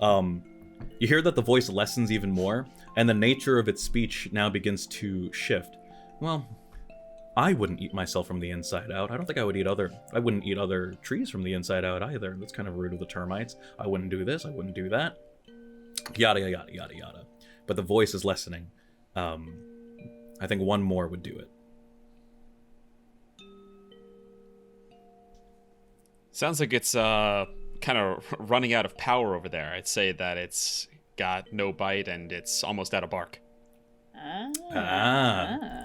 You hear that the voice lessens even more, and the nature of its speech now begins to shift. Well, I wouldn't eat myself from the inside out. I don't think I wouldn't eat other trees from the inside out either. That's kind of rude of the termites. I wouldn't do this, I wouldn't do that. Yada, yada, yada, yada. But the voice is lessening. I think one more would do it. Sounds like it's kind of running out of power over there. I'd say that it's got no bite and it's almost out of bark.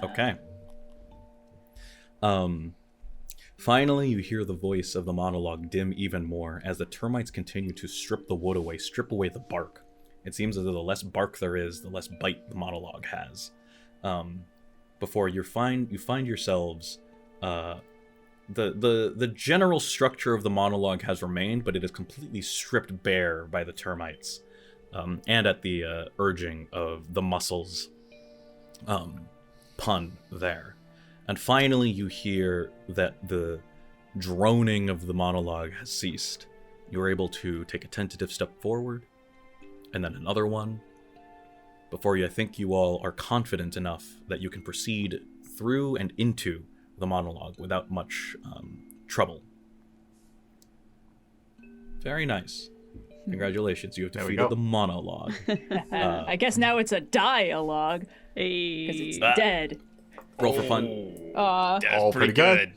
Okay. Finally, you hear the voice of the monologue dim even more as the termites continue to strip the wood away, strip away the bark. It seems as though the less bark there is, the less bite the monologue has. Before you find yourselves, the general structure of the monologue has remained, but it is completely stripped bare by the termites, and at the urging of the Mussels. Pun there. And finally you hear that the droning of the monologue has ceased. You are able to take a tentative step forward, and then another one, before I think you all are confident enough that you can proceed through and into the monologue without much trouble. Very nice. Congratulations, you have There we defeated go. the monologue. I guess now it's a dialogue because it's dead. Roll for fun. That's all pretty pretty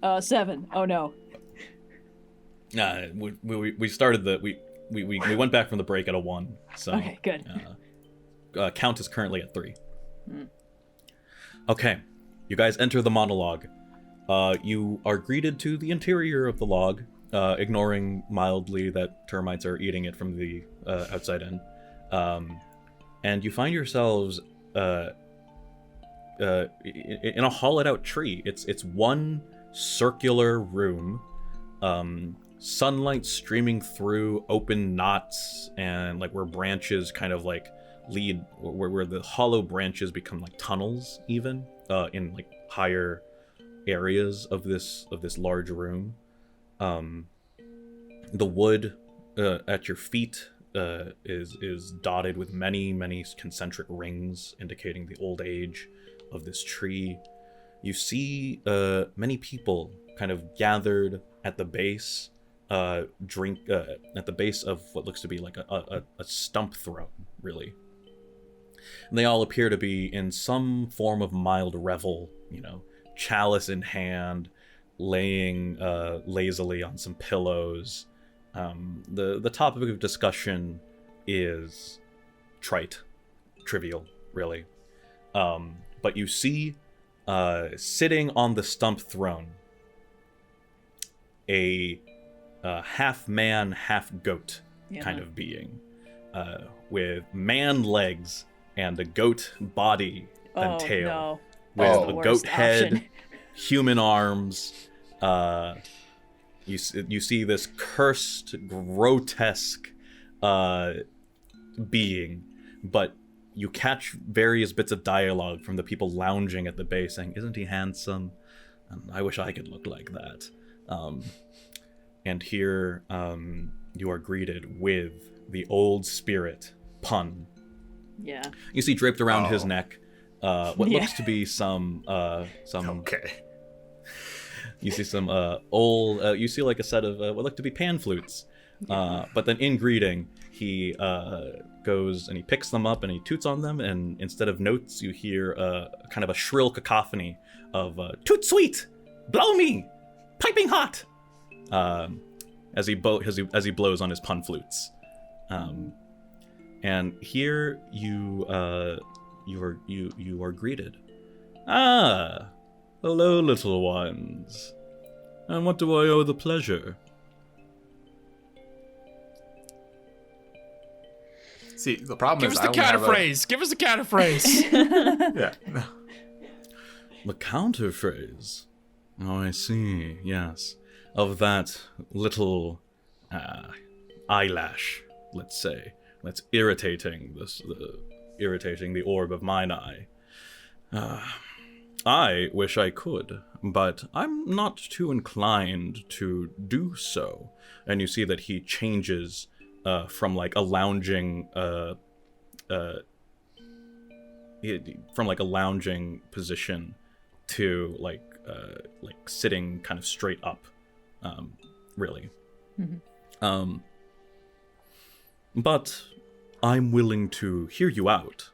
good. 7. Oh no. We started we went back from the break at a 1. So Okay, good. Count is currently at 3. Okay, you guys enter the monologue. You are greeted to the interior of the log, ignoring mildly that termites are eating it from the outside in. And you find yourselves in a hollowed-out tree. It's one circular room, sunlight streaming through open knots, and like where branches kind of like lead, where the hollow branches become like tunnels, even in like higher areas of this large room. The wood at your feet is dotted with many concentric rings, indicating the old age of this tree. You see many people kind of gathered at the base, at the base of what looks to be like a stump throne, really. And they all appear to be in some form of mild revel, chalice in hand, laying lazily on some pillows. The topic of discussion is trivial, really. But you see, sitting on the stump throne, a half man, half goat kind of being, with man legs and a goat body and tail, with a goat head, human arms. You see this cursed, grotesque being, but you catch various bits of dialogue from the people lounging at the base saying, "Isn't he handsome? I wish I could look like that." And here you are greeted with the old spirit, Pun. Yeah. You see draped around his neck what looks to be some Okay. You see some old you see like a set of what look to be pan flutes. But then in greeting, he goes and he picks them up and he toots on them, and instead of notes you hear kind of a shrill cacophony of toot sweet, blow me, piping hot, as he blows on his pun flutes. And here you are greeted. "Ah, hello, little ones. And what do I owe the pleasure?" See, the problem Give is us the counterphrase. Give us the counterphrase. Yeah. The counterphrase? Oh, I see, yes. Of that little eyelash, let's say, that's irritating the orb of mine eye. I wish I could, but I'm not too inclined to do so. And you see that he changes from like a lounging position to like sitting kind of straight up, really. Mm-hmm. But I'm willing to hear you out.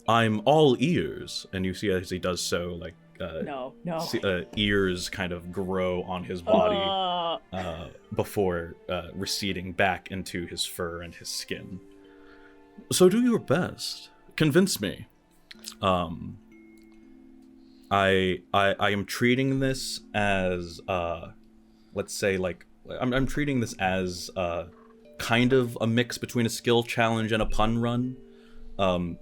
I'm all ears, and you see as he does so, like No. ears kind of grow on his body before receding back into his fur and his skin. So do your best. Convince me. I am treating this as let's say like I'm treating this as kind of a mix between a skill challenge and a pun run,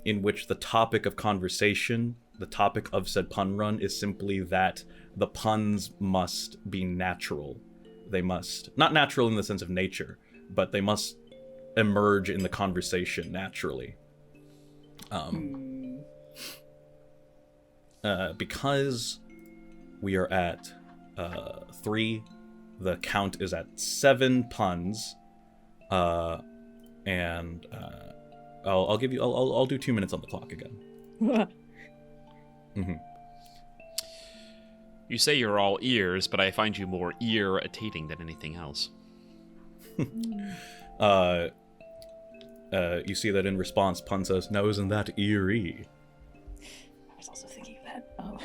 in which the topic of conversation, the topic of said pun run, is simply that the puns must be natural. They must, not natural in the sense of nature, but they must emerge in the conversation naturally. Because we are at 3, the count is at 7 puns, and I'll give you. I'll do 2 minutes on the clock again. Mm-hmm. You say you're all ears, but I find you more irritating than anything else. You see that in response, Pun says, "Now isn't that eerie?" I was also thinking of that. Oh.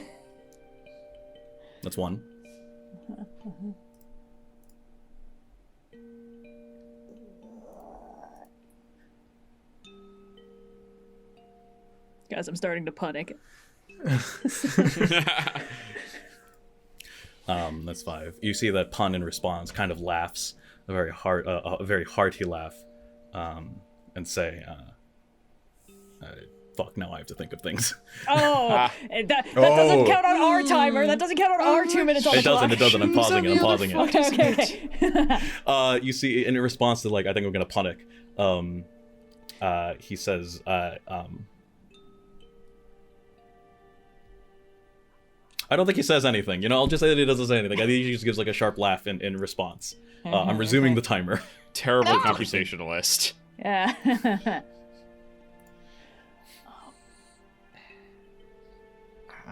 That's 1. Guys, I'm starting to panic. That's 5. You see that Pun in response kind of laughs, a very hearty laugh, and say, "Fuck, now I have to think of things." Oh, that doesn't count on our timer. That doesn't count on our 2 minutes on the clock. It doesn't. I'm pausing it. Okay. You see, in response to, like, I think I'm gonna panic, he says, I don't think he says anything. I'll just say that he doesn't say anything. I think he just gives like a sharp laugh in response. I'm resuming the timer. Terrible conversationalist. Yeah. I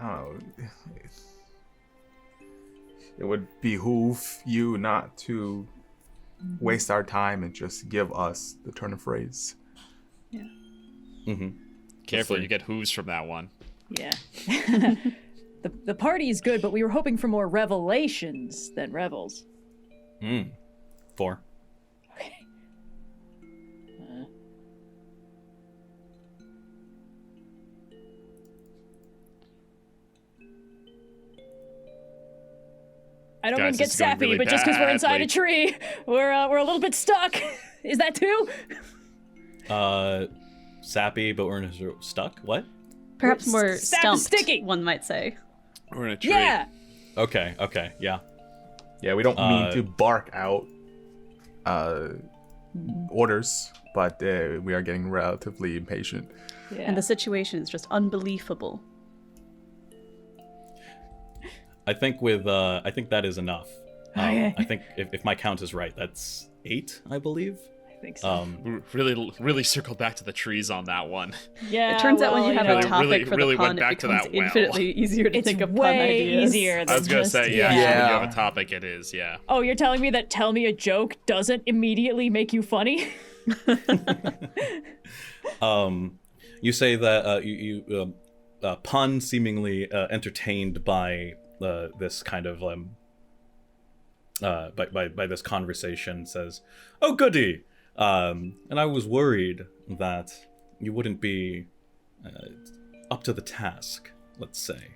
don't know. it would behoove you not to waste our time and just give us the turn of phrase. Yeah. Mm-hmm. Careful, you get hooves from that one. Yeah. The party is good, but we were hoping for more revelations than revels. 4. Okay. I don't Guys, want to get this is going sappy, really but just because we're inside badly. a tree, we're a little bit stuck. Is that 2? Sappy, but we're stuck? What? Perhaps more Sap is stumped, sticky. one might say. We're in a tree. Yeah. Okay, yeah. Yeah, we don't mean to bark out orders, but we are getting relatively impatient. Yeah. And the situation is just unbelievable. I think that is enough. Okay. I think if my count is right, that's 8, I believe. I think so. We really circled back to the trees on that one. Yeah. It turns out when you have know, a topic really- for really the went pun, it back to becomes that well. infinitely easier to It's think of pun way ideas. easier than I was gonna just, say, yeah. when you Yeah. have a topic, it is, yeah. Oh, you're telling me that tell me a joke doesn't immediately make you funny? You say that you pun seemingly entertained by this kind of by this conversation says, "Oh goody," and I was worried that you wouldn't be up to the task. Let's say.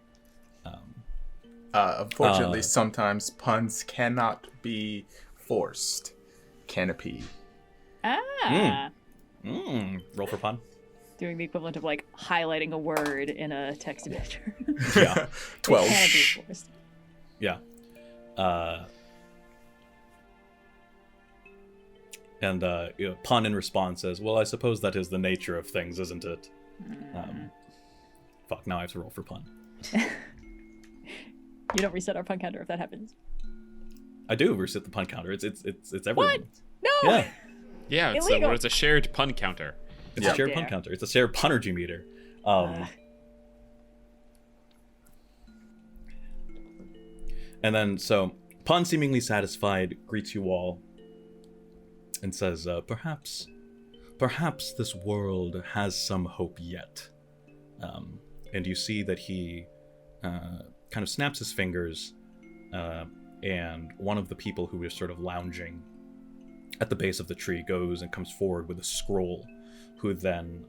Unfortunately, sometimes puns cannot be forced. Canopy. Roll for pun. Doing the equivalent of like highlighting a word in a text editor. Yeah. 12. It can be forced. Yeah. And pun in response says, "Well, I suppose that is the nature of things, isn't it?" Fuck, now I have to roll for pun. You don't reset our pun counter if that happens. I do reset the pun counter. It's everyone. No! Yeah. Yeah, Illegal. it's a shared pun counter. It's Yeah. a shared pun There. counter. It's a shared punergy meter. And then, so, Pun, seemingly satisfied, greets you all and says, perhaps this world has some hope yet. And you see that he kind of snaps his fingers, and one of the people who is sort of lounging at the base of the tree goes and comes forward with a scroll, who then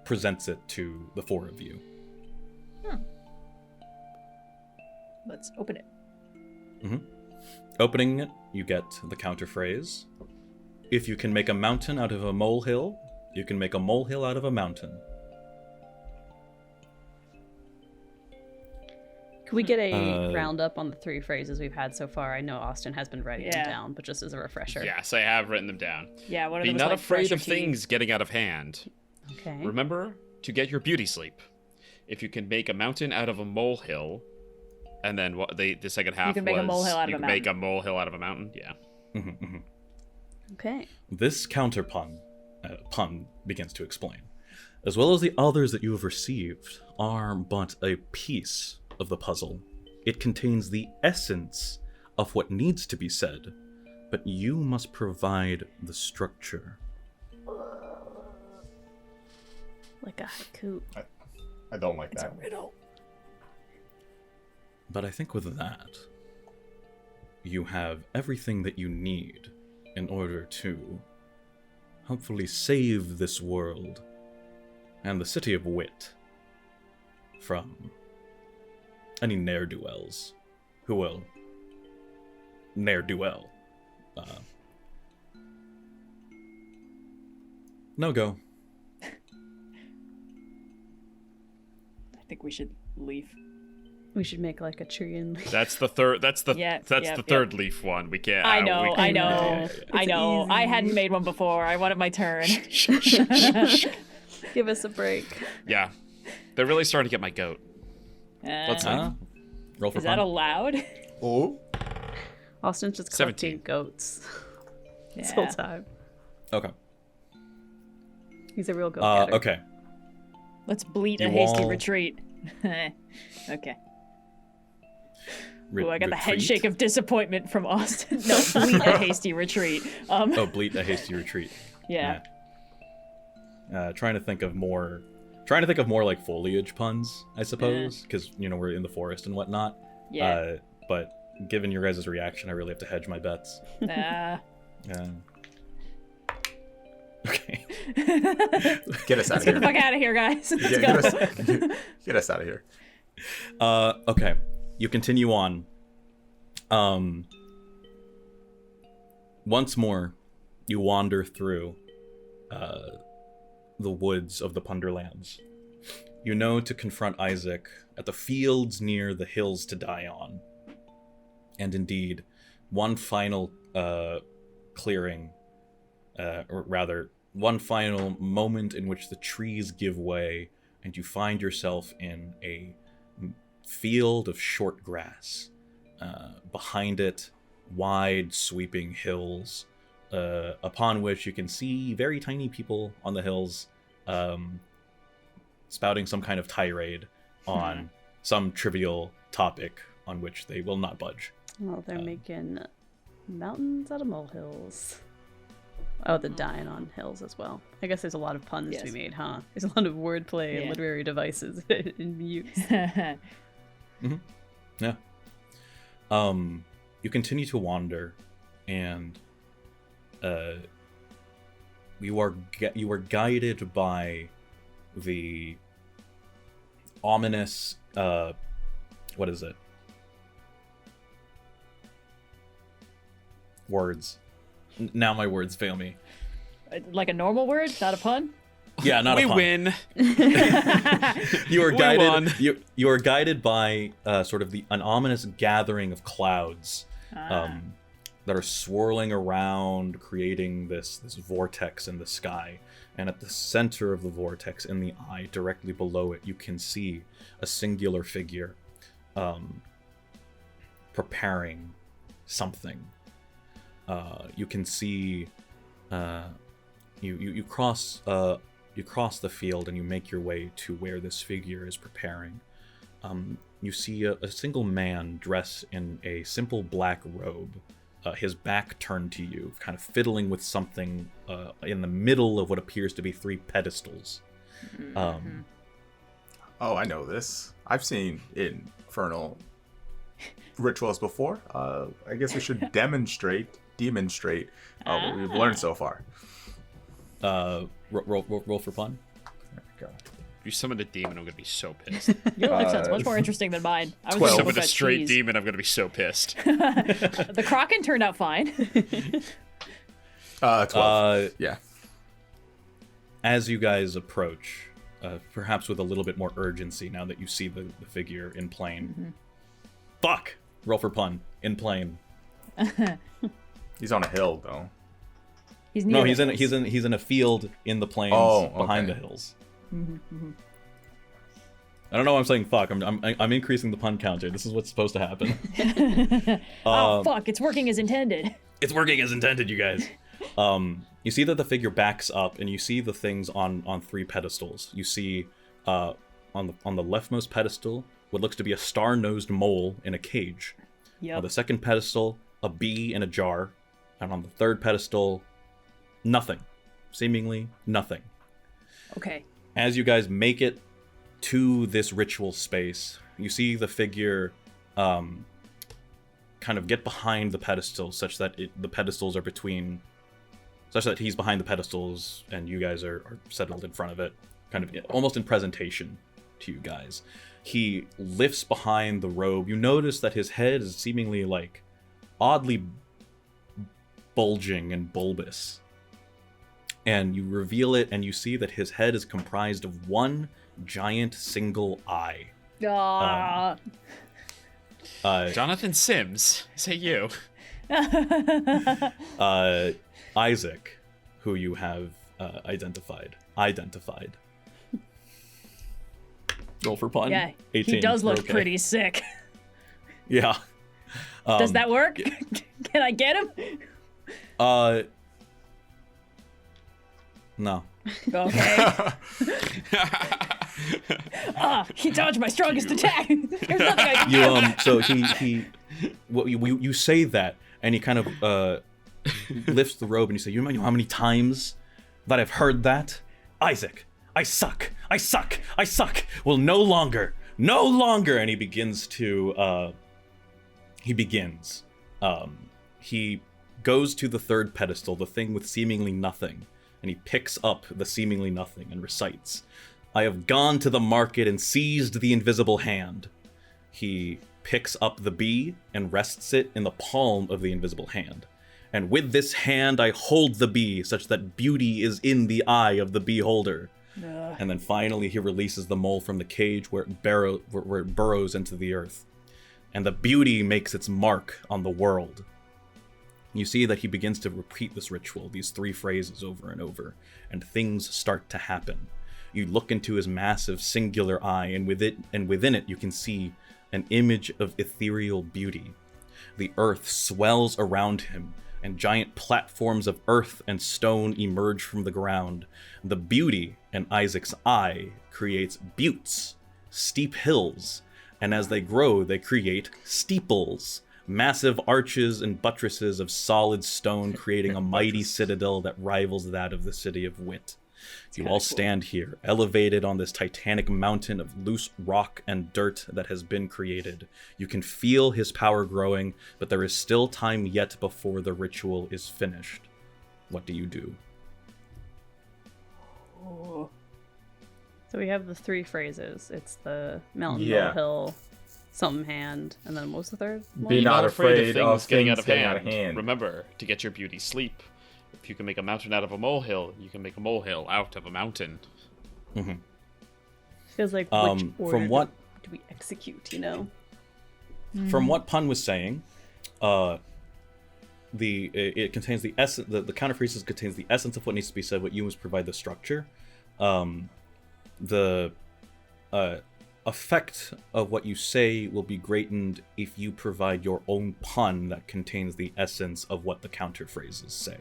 presents it to the 4 of you. Let's open it. Opening it, you get the counter phrase. If you can make a mountain out of a molehill, you can make a molehill out of a mountain. Can we get a roundup on the 3 phrases we've had so far? I know Austin has been writing them Yeah. down, but just as a refresher. Yes, I have written them down. Yeah, one of Be them was not like afraid brush of your teeth. things getting out of hand. Okay. Remember to get your beauty sleep. If you can make a mountain out of a molehill, and then what the second half can make a was, molehill out of you a can make a molehill out of a mountain. Yeah. Okay. This counter pun begins to explain. As well as the others that you have received are but a piece of the puzzle. It contains the essence of what needs to be said, but you must provide the structure. Like a haiku. I don't like that. But I think with that, you have everything that you need in order to hopefully save this world and the city of Wit from any ne'er-do-wells who will ne'er-do-well. No go. I think we should leave. We should make like a tree and That's the third. That's the Yeah, that's yeah, the yeah. third leaf one. We can't. I know, I know, yeah. I It's know. I easy. hadn't made one before. I wanted my turn. give us a break. Yeah, they're really starting to get my goat. Let's Roll for Is that pun. allowed? Oh, Austin's just 17. collecting goats this Yeah. whole time. Okay. He's a real goat getter. Okay. Let's bleat a You hasty all- retreat. Okay. Ooh, I got the head retreat? shake of disappointment from Austin. No, bleat a hasty retreat. Oh, bleat a hasty retreat. Yeah. Trying to think of more like foliage puns, I suppose, because we're in the forest and whatnot. Yeah. But given your guys' reaction, I really have to hedge my bets. Okay. Get us out Let's of get here. the fuck out of here, guys. Let's go. Get us out of here. Okay. You continue on. Once more, you wander through the woods of the Punderlands. You know to confront Isaac at the fields near the hills to die on. And indeed, one final clearing, or rather, one final moment in which the trees give way, and you find yourself in a field of short grass. Behind it, wide sweeping hills, upon which you can see very tiny people on the hills spouting some kind of tirade on some trivial topic on which they will not budge. Well, they're making mountains out of molehills. Oh, the dying on hills as well. I guess there's a lot of puns to be made, huh? There's a lot of wordplay and literary devices in use. Yeah. You continue to wander, and you are guided by the ominous what is it? Words. Now my words fail me. Like a normal word, not a pun? Yeah, not a pun. We win. You are We guided. won. You are guided by sort of an ominous gathering of clouds that are swirling around, creating this vortex in the sky. And at the center of the vortex, in the eye, directly below it, you can see a singular figure preparing something. You can see you cross the field and you make your way to where this figure is preparing. You see a single man dressed in a simple black robe, his back turned to you, kind of fiddling with something in the middle of what appears to be 3 pedestals. Oh, I know this. I've seen infernal rituals before. I guess we should demonstrate what we've learned so far. Roll for fun. Go. If you summon a demon, I'm gonna be so pissed. Your life sounds much more interesting than mine. I was 12. just Summon looking a at straight cheese. demon, I'm gonna be so pissed. The Kraken turned out fine. 12. Yeah. As you guys approach, perhaps with a little bit more urgency now that you see the figure in plain. Fuck! Roll for pun. In plain. He's on a hill though. He's near No, the he's hills. in a field in the plains behind the okay. hills. I don't know why I'm saying fuck. I'm increasing the pun counter. This is what's supposed to happen. Oh, fuck, it's working as intended. It's working as intended, you guys. You see that the figure backs up, and you see the things on 3 pedestals. You see on the leftmost pedestal what looks to be a star-nosed mole in a cage. Yep. On the second pedestal, a bee in a jar, and on the third pedestal, nothing. Seemingly nothing. Okay. As you guys make it to this ritual space, you see the figure kind of get behind the pedestal such that the pedestals are between, such that he's behind the pedestals and you guys are settled in front of it, kind of almost in presentation to you guys. He lifts behind the robe. You notice that his head is seemingly like oddly bulging and bulbous. And you reveal it, and you see that his head is comprised of one giant single eye. Jonathan Sims, is that you? Isaac, who you have identified. Roll for pun. Yeah, 18. he does look Okay. pretty sick. Yeah. Does that work? Can I get him? No. Okay. He dodged my strongest attack. There's nothing I can do. So he you say that, and he kind of lifts the robe, and you say, you know how many times that I've heard that? Isaac, I suck. Well, no longer. And he begins to, he goes to the third pedestal, the thing with seemingly nothing, and he picks up the seemingly nothing and recites, I have gone to the market and seized the invisible hand. He picks up the bee and rests it in the palm of the invisible hand. And with this hand I hold the bee, such that beauty is in the eye of the beholder. And then finally he releases the mole from the cage where it burrows into the earth. And the beauty makes its mark on the world. You see that he begins to repeat this ritual, these 3 phrases over and over, and things start to happen. You look into his massive singular eye, and within it you can see an image of ethereal beauty. The earth swells around him, and giant platforms of earth and stone emerge from the ground. The beauty in Isaac's eye creates buttes, steep hills, and as they grow, they create steeples, massive arches and buttresses of solid stone, creating a mighty citadel that rivals that of the city of Wit. You all stand here, elevated on this titanic mountain of loose rock and dirt that has been created. You can feel his power growing, but there is still time yet before the ritual is finished. What do you do? Oh. So we have the 3 phrases. It's the mountain, Yeah. hill, something hand, and then what was the third one? Be not afraid of getting things out of getting hand. out of hand. Remember, to get your beauty sleep. If you can make a mountain out of a molehill, you can make a molehill out of a mountain. Feels like which order from what do we execute, you know? From what Pun was saying, it contains the essence. The counterphrases contains the essence of what needs to be said. What you must provide the structure. The effect of what you say will be greatened if you provide your own pun that contains the essence of what the counterphrases say.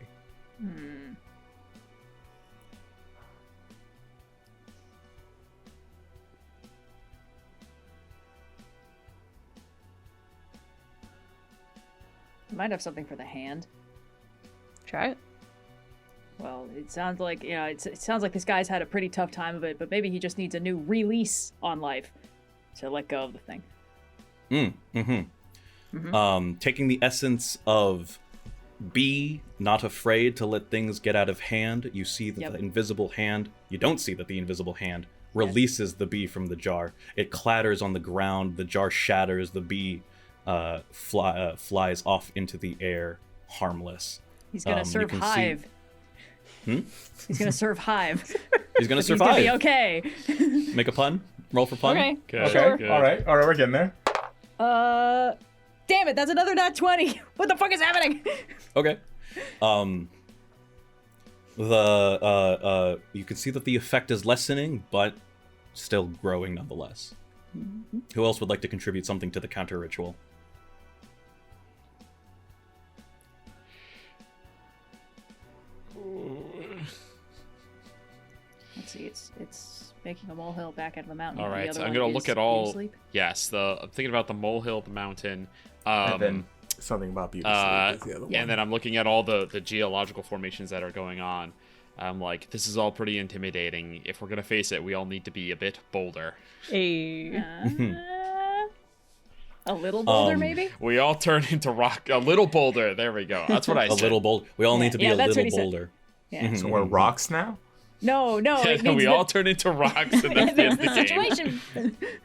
Might have something for the hand. Try it. Well, it sounds like, it sounds like this guy's had a pretty tough time of it, but maybe he just needs a new release on life to let go of the thing. Taking the essence of be not afraid to let things get out of hand, you see that the invisible hand, you don't see that the invisible hand releases the bee from the jar. It clatters on the ground, the jar shatters, the bee flies off into the air, harmless. He's gonna serve Hive. He's gonna serve Hive. He's gonna survive. He's gonna be okay. Make a pun. Roll for pun. Okay. Okay. Sure. Good. All right, we're getting there. Damn it, that's another nat 20. What the fuck is happening? Okay. You can see that the effect is lessening, but still growing nonetheless. Who else would like to contribute something to the counter ritual? Let's see, it's making a molehill back out of the mountain. All and the right, other so I'm one gonna is look at beauty all. sleep. Yes, I'm thinking about the molehill, the mountain, And then something about beauty sleep is the other one. and then I'm looking at all the geological formations that are going on. I'm like, this is all pretty intimidating. If we're gonna face it, we all need to be a bit bolder. A little bolder, maybe? We all turn into rock. A little bolder. There we go. That's what I A said. little bold. We all need to be a that's what little he said. bolder. Yeah. So we're rocks now? No, it means we all turn into rocks, and that's the end of the game.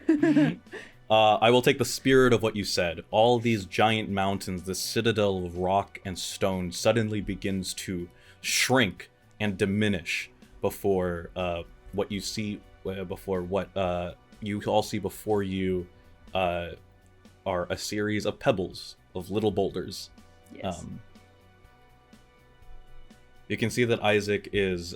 situation. I will take the spirit of what you said. All these giant mountains, this citadel of rock and stone suddenly begins to shrink and diminish before what you see, before what you all see before you are a series of pebbles, of little boulders. Yes. You can see that Isaac is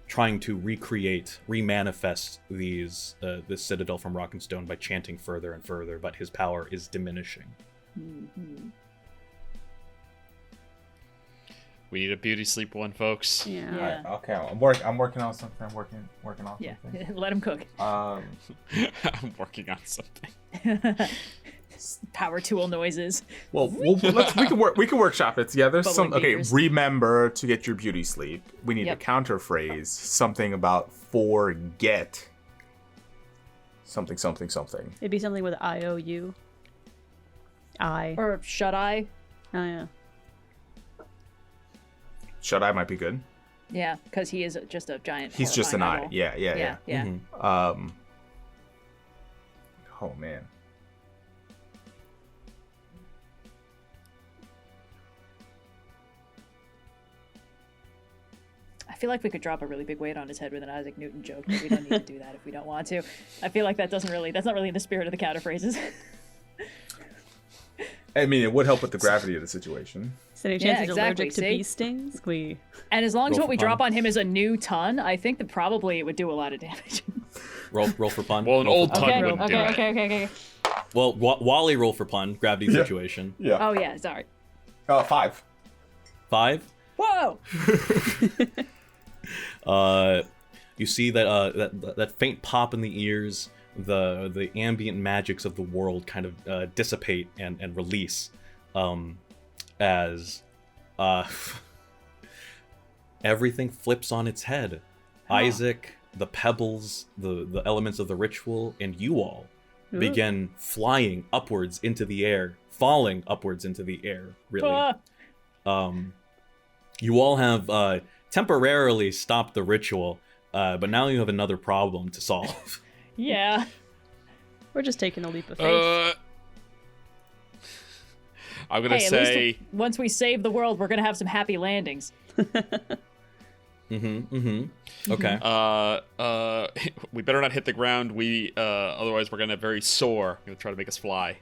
trying to remanifest this citadel from rock and stone by chanting further and further, but his power is diminishing. Mm-hmm. We need a beauty sleep one, folks. Yeah. Yeah. Alright, okay, I'm working on something. I'm working on Yeah, something. let him cook. I'm working on something. Power tool noises. Well, we can workshop it together. Bubbling beers. Remember to get your beauty sleep. We need a counter phrase, something about forget. Something. It'd be something with IOU. I. Or shut eye. Oh, yeah. Shut eye might be good. Yeah, because he is just a giant. He's just an horrifying eye. eyeball. Yeah. Yeah. Mm-hmm. Oh man. I feel like we could drop a really big weight on his head with an Isaac Newton joke, but we don't need to do that if we don't want to. I feel like that's not really in the spirit of the counter phrases. I mean, it would help with the gravity of the situation. Is there any chance he's exactly, allergic to bee stings? And as long as Roll what we for drop fun. on him is a new ton, I think that probably it would do a lot of damage. Roll for pun. Well, an Roll old for ton pun. wouldn't do it. Okay. Well, Wally, roll for pun. Gravity situation. Yeah. Oh yeah, sorry. 5. 5. Whoa! You see that faint pop in the ears, the ambient magics of the world kind of dissipate and release, as everything flips on its head. Isaac, the pebbles, the elements of the ritual, and you all begin flying upwards into the air, falling upwards into the air. Really, you all have temporarily stopped the ritual, but now you have another problem to solve. Yeah. We're just taking a leap of faith. I'm gonna Hey, at say. least once we save the world, we're gonna have some happy landings. Okay. We better not hit the ground. Otherwise we're gonna very sore. Gonna try to make us fly.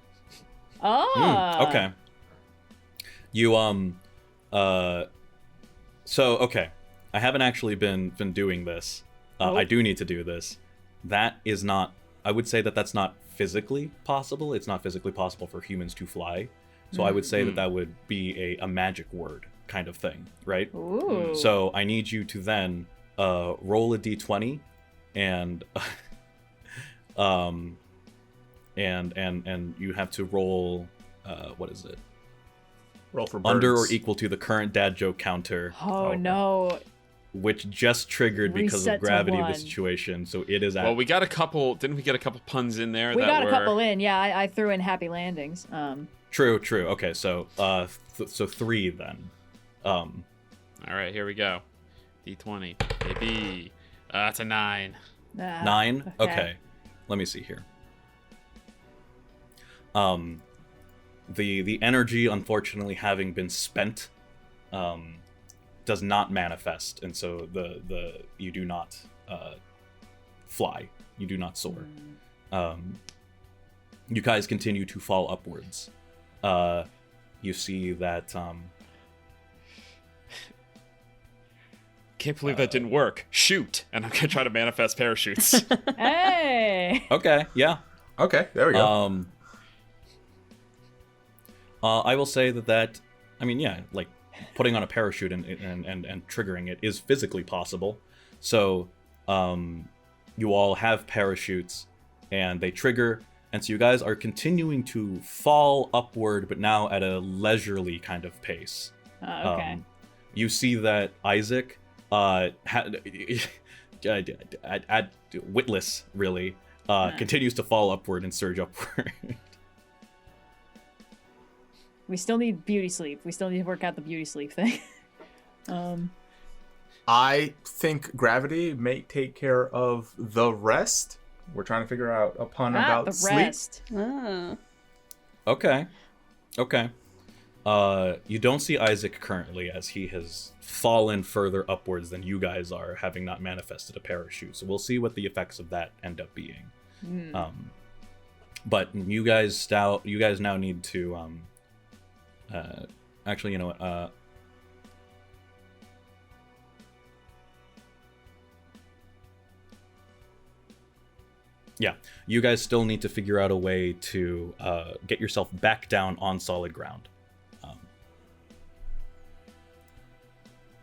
Okay. You So okay, I haven't actually been doing this. I do need to do this. That is not. I would say that that's not physically possible. It's not physically possible for humans to fly. So I would say that would be a magic word kind of thing, right? Ooh. So I need you to then roll a d20, and and you have to roll what is it? Roll for birds. Under or equal to the current dad joke counter. Oh no. Which just triggered because Reset of to gravity of the 1. situation. So it is at Well, we got a couple. Didn't we get a couple puns in there? We that got were... a couple in. Yeah, I threw in happy landings. True. Okay, so so 3 then. All right, here we go. D20, baby. That's a 9. 9. Okay. Let me see here. The energy, unfortunately, having been spent, does not manifest, and so the you do not fly. You do not soar. You guys continue to fall upwards. You see that. Can't believe that didn't work. Shoot, and I'm gonna try to manifest parachutes. Hey. Okay. Yeah. Okay, there we go. I will say that I mean, yeah, like putting on a parachute and triggering it is physically possible. So, you all have parachutes, and they trigger, and so you guys are continuing to fall upward, but now at a leisurely kind of pace. Okay. You see that Isaac, witless, really, continues to fall upward and surge upward. We still need beauty sleep. We still need to work out the beauty sleep thing. I think gravity may take care of the rest. We're trying to figure out a pun about the sleep. rest. Okay. You don't see Isaac currently, as he has fallen further upwards than you guys are, having not manifested a parachute. So we'll see what the effects of that end up being. But you guys now need to actually, you know what? Yeah, you guys still need to figure out a way to get yourself back down on solid ground.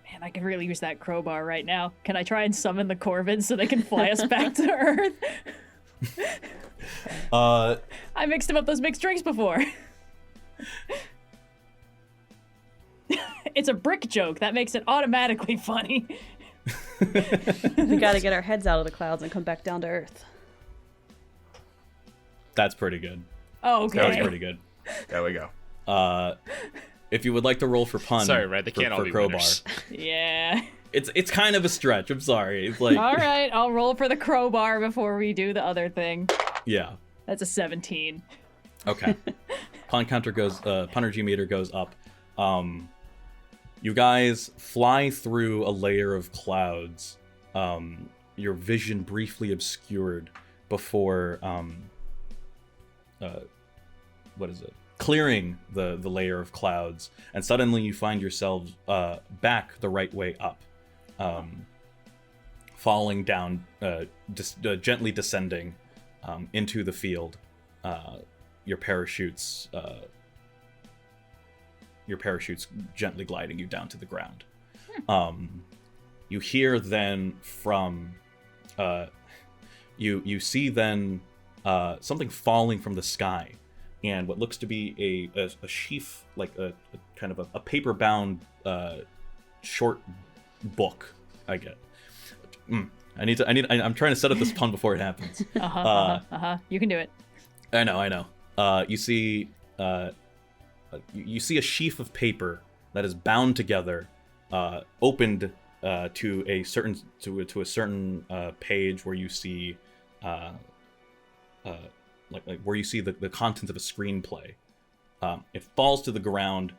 Man, I could really use that crowbar right now. Can I try and summon the Corvids so they can fly us back to Earth? Uh, I mixed him up those mixed drinks before. It's a brick joke. That makes it automatically funny. We gotta get our heads out of the clouds and come back down to earth. that's pretty good. Oh, okay. That was pretty good. There we go. If you would like to roll for pun, Sorry, Red, they can't all be crowbar, winners. Yeah. it's kind of a stretch. I'm sorry. It's like All right, I'll roll for the crowbar before we do the other thing. yeah. That's a 17. Okay. Pun counter goes. Punergy meter goes up. You guys fly through a layer of clouds. Your vision briefly obscured before what is it? Clearing the layer of clouds, and suddenly you find yourselves back the right way up, falling down, gently descending into the field. Your parachutes gently gliding you down to the ground. You hear then from you see then something falling from the sky, and what looks to be a sheaf, like a kind of a paper bound short book. I get. I'm trying to set up this pun before it happens. You can do it. I know. You see a sheaf of paper that is bound together, opened to a certain page where you see where you see the contents of a screenplay. It falls to the ground,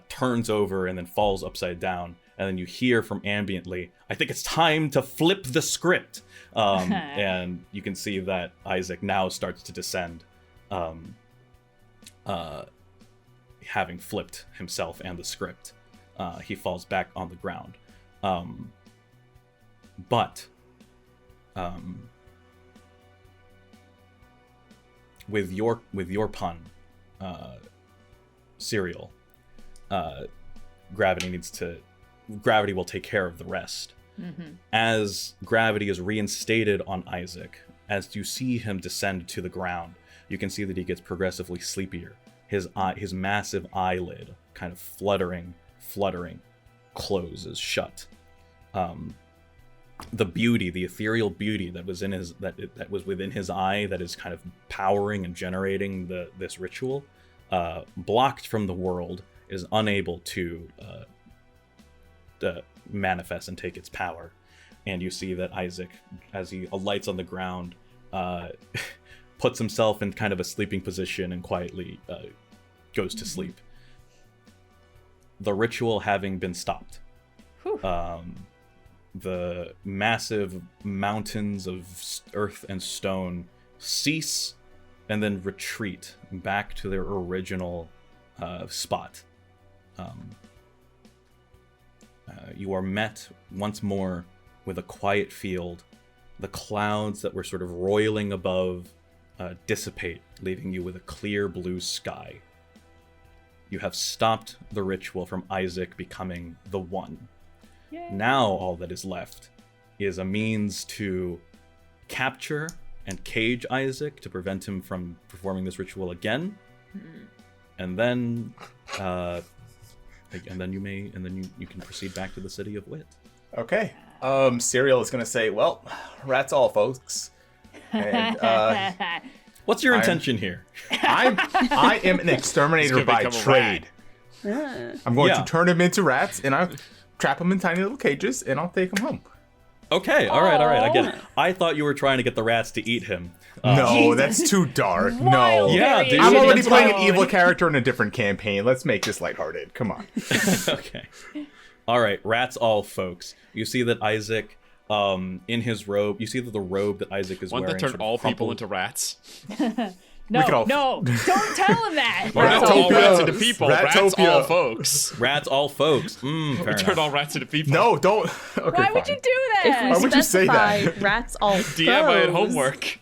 turns over, and then falls upside down. And then you hear from ambiently, "I think it's time to flip the script." And you can see that Isaac now starts to descend, having flipped himself and the script. He falls back on the ground. But with your pun, Serial, gravity will take care of the rest. As gravity is reinstated on Isaac, as you see him descend to the ground, you can see that he gets progressively sleepier. His massive eyelid, kind of fluttering, closes shut. The beauty, the ethereal beauty that was within his eye, that is kind of powering and generating this ritual, blocked from the world, is unable to manifest and take its power. And you see that Isaac, as he alights on the ground, puts himself in kind of a sleeping position and quietly goes to sleep. The ritual having been stopped, the massive mountains of earth and stone cease and then retreat back to their original spot. You are met once more with a quiet field. The clouds that were sort of roiling above dissipate, leaving you with a clear blue sky. You have stopped the ritual from Isaac becoming the One. Yay. Now all that is left is a means to capture and cage Isaac to prevent him from performing this ritual again. And then you can proceed back to the city of Wit. Okay. Serial is gonna say, "Well, rats all, folks." And What's your intention here? I am an exterminator by trade. I'm going to turn him into rats, and I'll trap them in tiny little cages, and I'll take them home. Okay, all right, I get it. I thought you were trying to get the rats to eat him. No, that's too dark. No. Yeah, dude. I'm already That's playing why- an evil character in a different campaign. Let's make this lighthearted. Come on. Okay. All right, rats all, folks. You see that Isaac, in his robe, you see that the robe that Isaac is Want wearing to turn sort of all people crumpled- into rats? No, could all- no, don't tell him that. Or not all Ratopia. rats into people. Rats Ratopia. all folks. Rats all, folks. Fair Turn enough. all rats into people. No, don't. Okay, Why would fine. you do If that? we Why would you say specify that? rats all DM, I had foes, homework.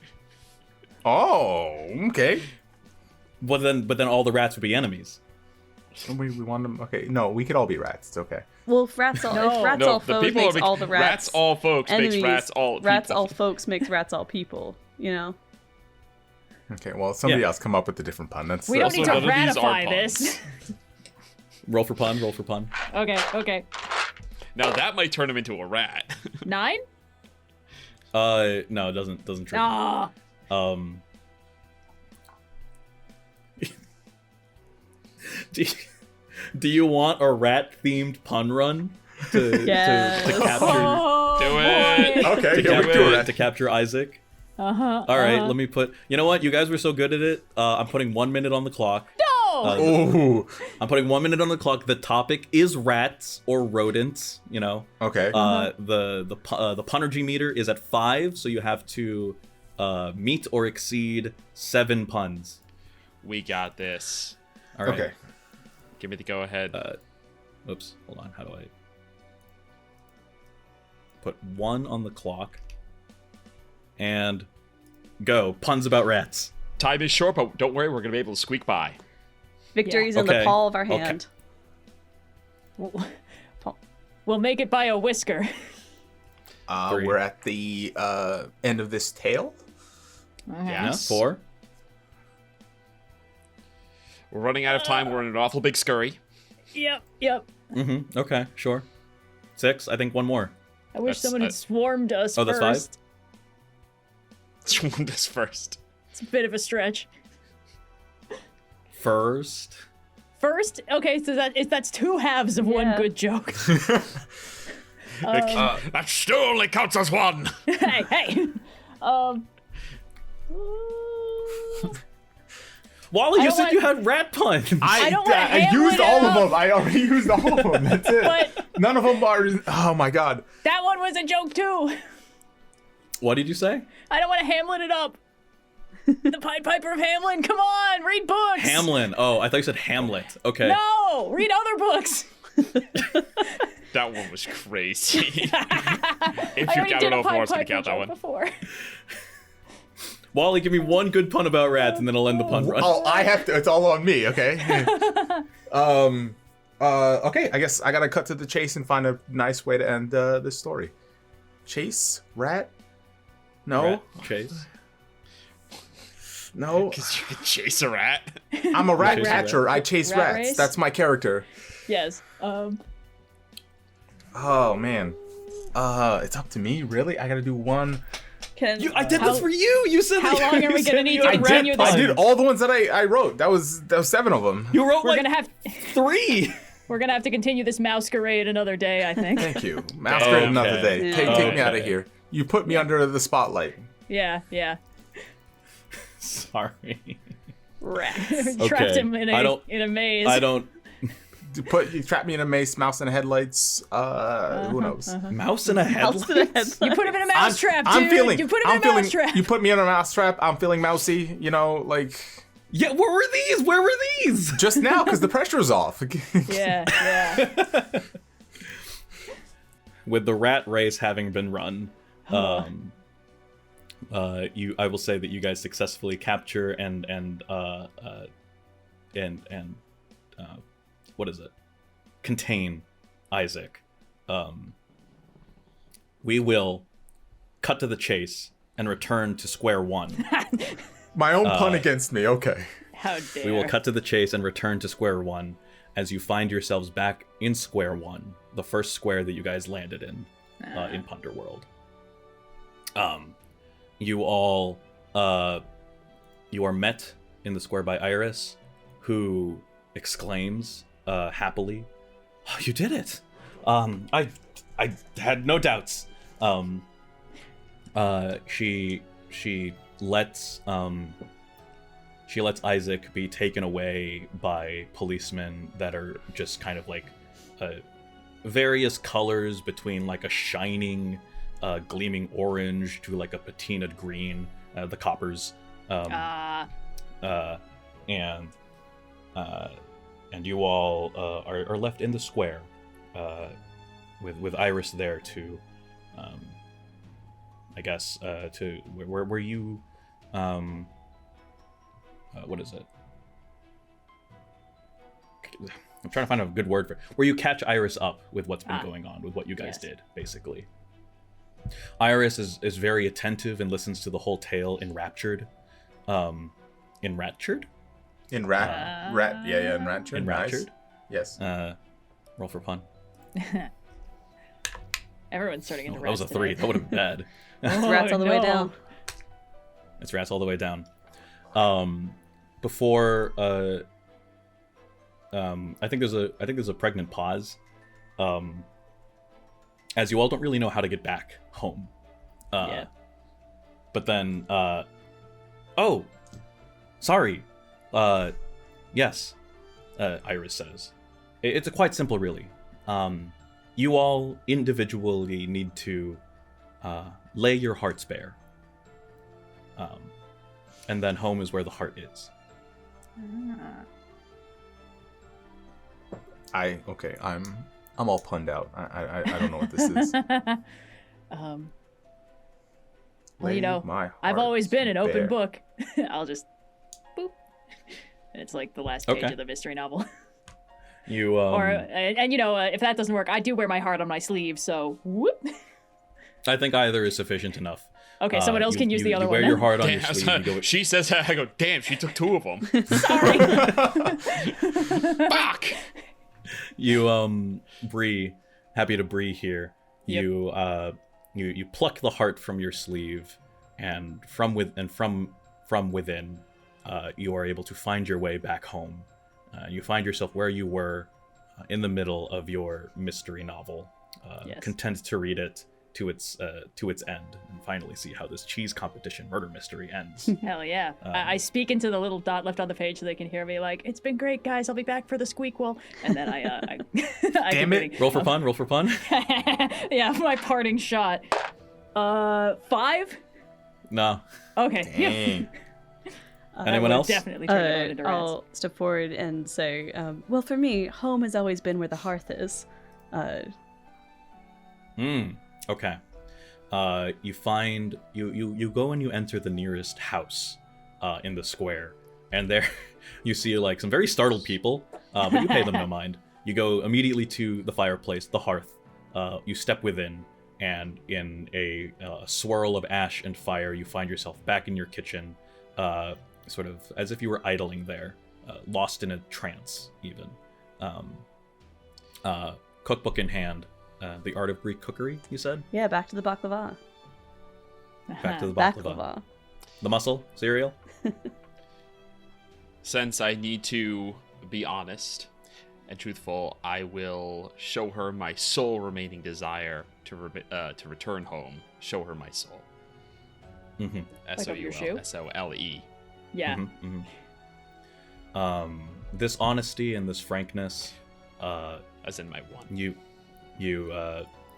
Oh, okay. But then all the rats would be enemies. We want them. Okay, no, we could all be rats. It's okay. Well, if rats all No, the foes people makes are all the rats rats all folks enemies, makes rats all rats people. all folks makes rats all people. You know. Okay, well, somebody else come up with a different pun. That's We don't need to none of these are ratify puns. this. Roll for pun. Roll for pun. Okay. Now that might turn him into a rat. 9? No, it doesn't trigger. Ah. Do you want a rat-themed pun run to Yes. to capture Do it. Okay, to, yeah, we capture, do it. to capture Isaac? Uh-huh. All right, let me put. You know what? You guys were so good at it. I'm putting 1 minute on the clock. No! Ooh. I'm putting 1 minute on the clock. The topic is rats or rodents. You know. Okay. The Punergy meter is at 5, so you have to meet or exceed 7 puns. We got this. All right. Okay. Give me the go ahead. Oops. Hold on. How do I put 1 on the clock? And go. Puns about rats. Time is short, but don't worry, we're gonna be able to squeak by. Victory's in the Okay. palm of our Okay. hand. We'll make it by a whisker. 3. We're at the end of this tale. Yeah. Yes. 4. We're running out of time. We're in an awful big scurry. Yep. Mm-hmm. Okay. Sure. 6. I think 1 more. I wish That's- someone had swarmed us Oh, that's first. 5? This first. It's a bit of a stretch. First. First? Okay, so that's 2 halves of one Yeah. good joke. That still only counts as 1. hey. Wally, you don't said want- you had rat puns. I don't wanna I hammer used it all up. of them. I already used all of them. That's it. But- None of them are. Oh my god. That one was a joke too. What did you say? I don't want to Hamlet it up. The Pied Piper of Hamlin. Come on, read books. Hamlin. Oh, I thought you said Hamlet. Okay. No, read other books. That one was crazy. If I you, already I did don't know a if I Pied was gonna Piper count that joke one. before. Wally, give me 1 good pun about rats, and then I'll end the pun run. Oh, I have to. It's all on me. Okay. Okay. I guess I gotta cut to the chase and find a nice way to end this story. Chase rat. No. Rat chase. No. Because you can chase a rat. I'm a rat Chase a catcher. I chase Rat rats. race? That's my character. Yes. Oh man. It's up to me. Really? I gotta do one. I did this for you. You said how that long you are we said gonna need you to had run rat you this- I did puns. all the ones that I wrote. That was 7 of them. You wrote We're like gonna have 3. we're gonna have to continue this masquerade another day, I think. Thank you. Masquerade another day. Yeah. Take me out of Okay. here. You put me under the spotlight. Yeah. Sorry. Rats. Trapped Okay. him in I don't- a maze. I don't. You trap me in a mace, mouse in a headlights. Who knows? Mouse in a Mouse in a headlight. headlight. You put him in a mousetrap, dude. I'm feeling. You put him I'm in a feeling. mousetrap. You put me in a mousetrap. I'm feeling mousy. You know, like Yeah, where were these? Where were these? just now because the pressure's off. Yeah. With the rat race having been run, I will say that you guys successfully capture and what is it? Contain Isaac. We will cut to the chase and return to square one. My own pun against me. Okay. How dare. We will cut to the chase and return to square one as you find yourselves back in square one, the first square that you guys landed in Punderworld. You all, you are met in the square by Iris, who exclaims happily, "Oh, you did it! I had no doubts." She lets Isaac be taken away by policemen that are just kind of like various colors between like a shining gleaming orange to like a patinaed green, the coppers, and you all are left in the square with Iris there to I guess to where you what is it? I'm trying to find a good word for where you catch Iris up with what's been going on, with what you guys did, basically. Iris is very attentive and listens to the whole tale enraptured. enraptured. Enraptured. Enraptured. Nice. Yes. Roll for pun. Everyone's starting into That was a rats 3. today. That would have been bad. It's rats all the way no. down. It's rats all the way down. Before I think there's a pregnant pause. As you all don't really know how to get back home. Yeah. But then oh, sorry. Yes. Iris says. It's quite simple, really. You all individually need to lay your hearts bare. And then home is where the heart is. I'm all punned out. I don't know what this is. Well, you know, My I've always heart's been an open bare. book. I'll just boop. And it's like the last page Okay. of the mystery novel. You Or and you know, if that doesn't work, I do wear my heart on my sleeve, so whoop. I think either is sufficient enough. Okay, someone else can use the other you one. wear your then. heart on your Damn, sleeve. You go, she says that. I go, damn, she took 2 of them. Sorry. Fuck! you Brie, happy to Brie here. Yep. You pluck the heart from your sleeve, and from within, you are able to find your way back home. You find yourself where you were, in the middle of your mystery novel, Yes. content to read it to its end, and finally see how this cheese competition murder mystery ends. Hell yeah. I speak into the little dot left on the page so they can hear me like, it's been great, guys. I'll be back for the squeakquel. And then I Damn keep it. reading. Roll for fun. Roll for fun. Yeah, my parting shot. 5? No. Okay. Dang. Anyone else? Definitely turn it into rats. I'll step forward and say, well, for me, home has always been where the hearth is. Okay. You find you go and you enter the nearest house in the square, and there you see like some very startled people, but you pay them no mind. You go immediately to the fireplace, the hearth. You step within, and in a swirl of ash and fire, you find yourself back in your kitchen, sort of as if you were idling there, lost in a trance even. Cookbook in hand. The art of Greek cookery, you said? Yeah, back to the baklava. Back to the Baklava. baklava. The mussel cereal? Since I need to be honest and truthful, I will show her my sole remaining desire to return home. Show her my soul. Mm-hmm. Like of your shoe? SOLE. Yeah. This honesty and this frankness, As in my one.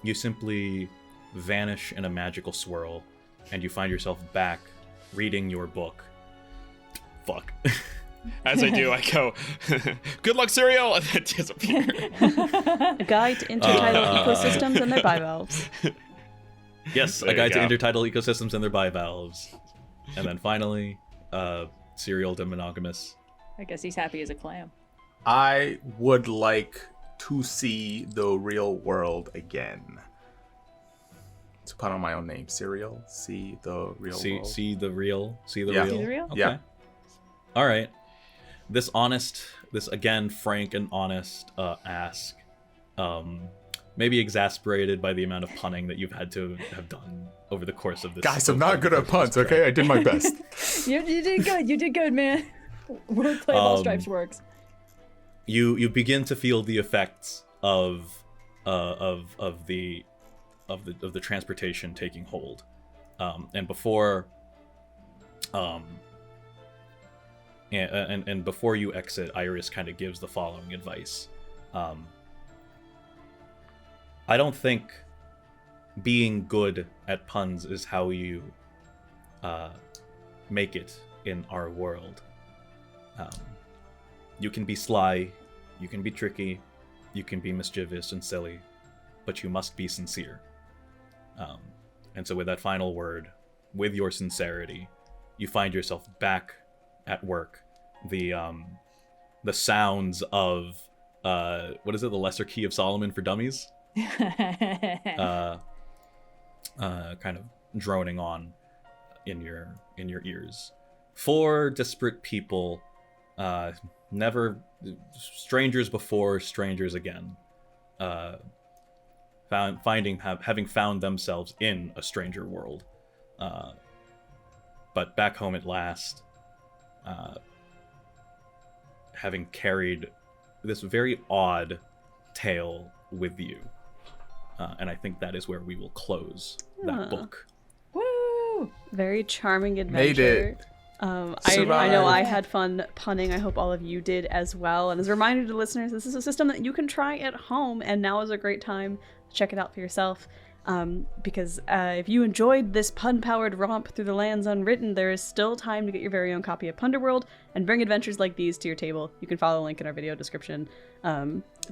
you simply vanish in a magical swirl, and you find yourself back reading your book. Fuck. As I do, I go, good luck, cereal, and then disappear. A guide to intertidal ecosystems and their bivalves. Yes, There a you guide to go. intertidal ecosystems and their bivalves. And then finally, serial De-Monogomous. I guess he's happy as a clam. I would like to see the real world again. To put on my own name, Serial. See the real world. See the real. See the Yeah. real. See the real? Okay. Yeah. All right. This again frank and honest ask, maybe exasperated by the amount of punning that you've had to have done over the course of this. Guys, I'm not good at puns, okay? I did my best. You did good. You did good, man. Wordplay of all stripes works. You begin to feel the effects of the transportation taking hold, and before and before you exit, Iris kind of gives the following advice. I don't think being good at puns is how you make it in our world. You can be sly, you can be tricky, you can be mischievous and silly, but you must be sincere. And so with that final word, with your sincerity, you find yourself back at work. The sounds of what is it, the Lesser Key of Solomon for Dummies? Kind of droning on in your ears. four disparate people, never strangers before, strangers again, having found themselves in a stranger world, but back home at last, having carried this very odd tale with you. And I think that is where we will close that book. Woo! Very charming adventure. Made it. I know I had fun punning. I hope all of you did as well. And as a reminder to listeners, this is a system that you can try at home, and now is a great time to check it out for yourself. Because if you enjoyed this pun-powered romp through the lands unwritten, there is still time to get your very own copy of Punderworld and bring adventures like these to your table. You can follow the link in our video description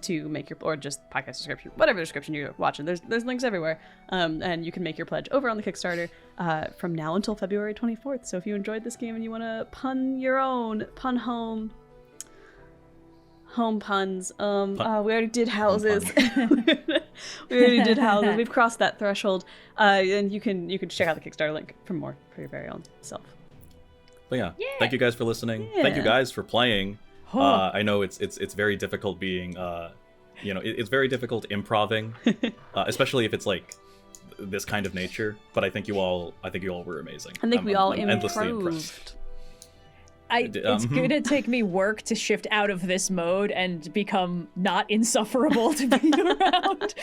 to make your, or just podcast description, whatever description you're watching. There's links everywhere, and you can make your pledge over on the Kickstarter from now until February 24th. So if you enjoyed this game and you want to pun your own, pun home puns. We already did houses. We already did houses. We've crossed that threshold. And you can check out the Kickstarter link for more for your very own self. But yeah, thank you guys for listening. Yeah. Thank you guys for playing. I know it's very difficult being, it's very difficult improving, especially if it's like this kind of nature. But I think you all were amazing. I think we all I'm endlessly impressed. improved. It's gonna take me work to shift out of this mode and become not insufferable to be around.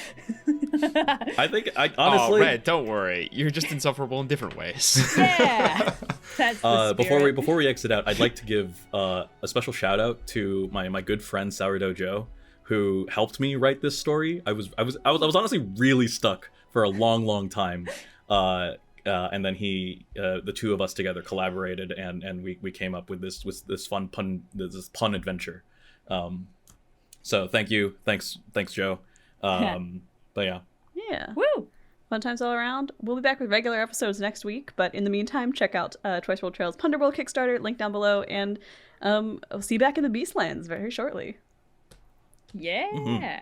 I think honestly. Oh, Red, don't worry. You're just insufferable in different ways. Yeah, that's the spirit. Before we exit out, I'd like to give a special shout out to my good friend Sourdough Joe, who helped me write this story. I was honestly really stuck for a long time. And then the two of us together collaborated, and we came up with this fun pun adventure. So thank you, thanks Joe. But Yeah. Woo! Fun times all around. We'll be back with regular episodes next week, but in the meantime, check out Twice World Trails Punderworld Kickstarter, link down below, and I'll see you back in the Beastlands very shortly. Yeah.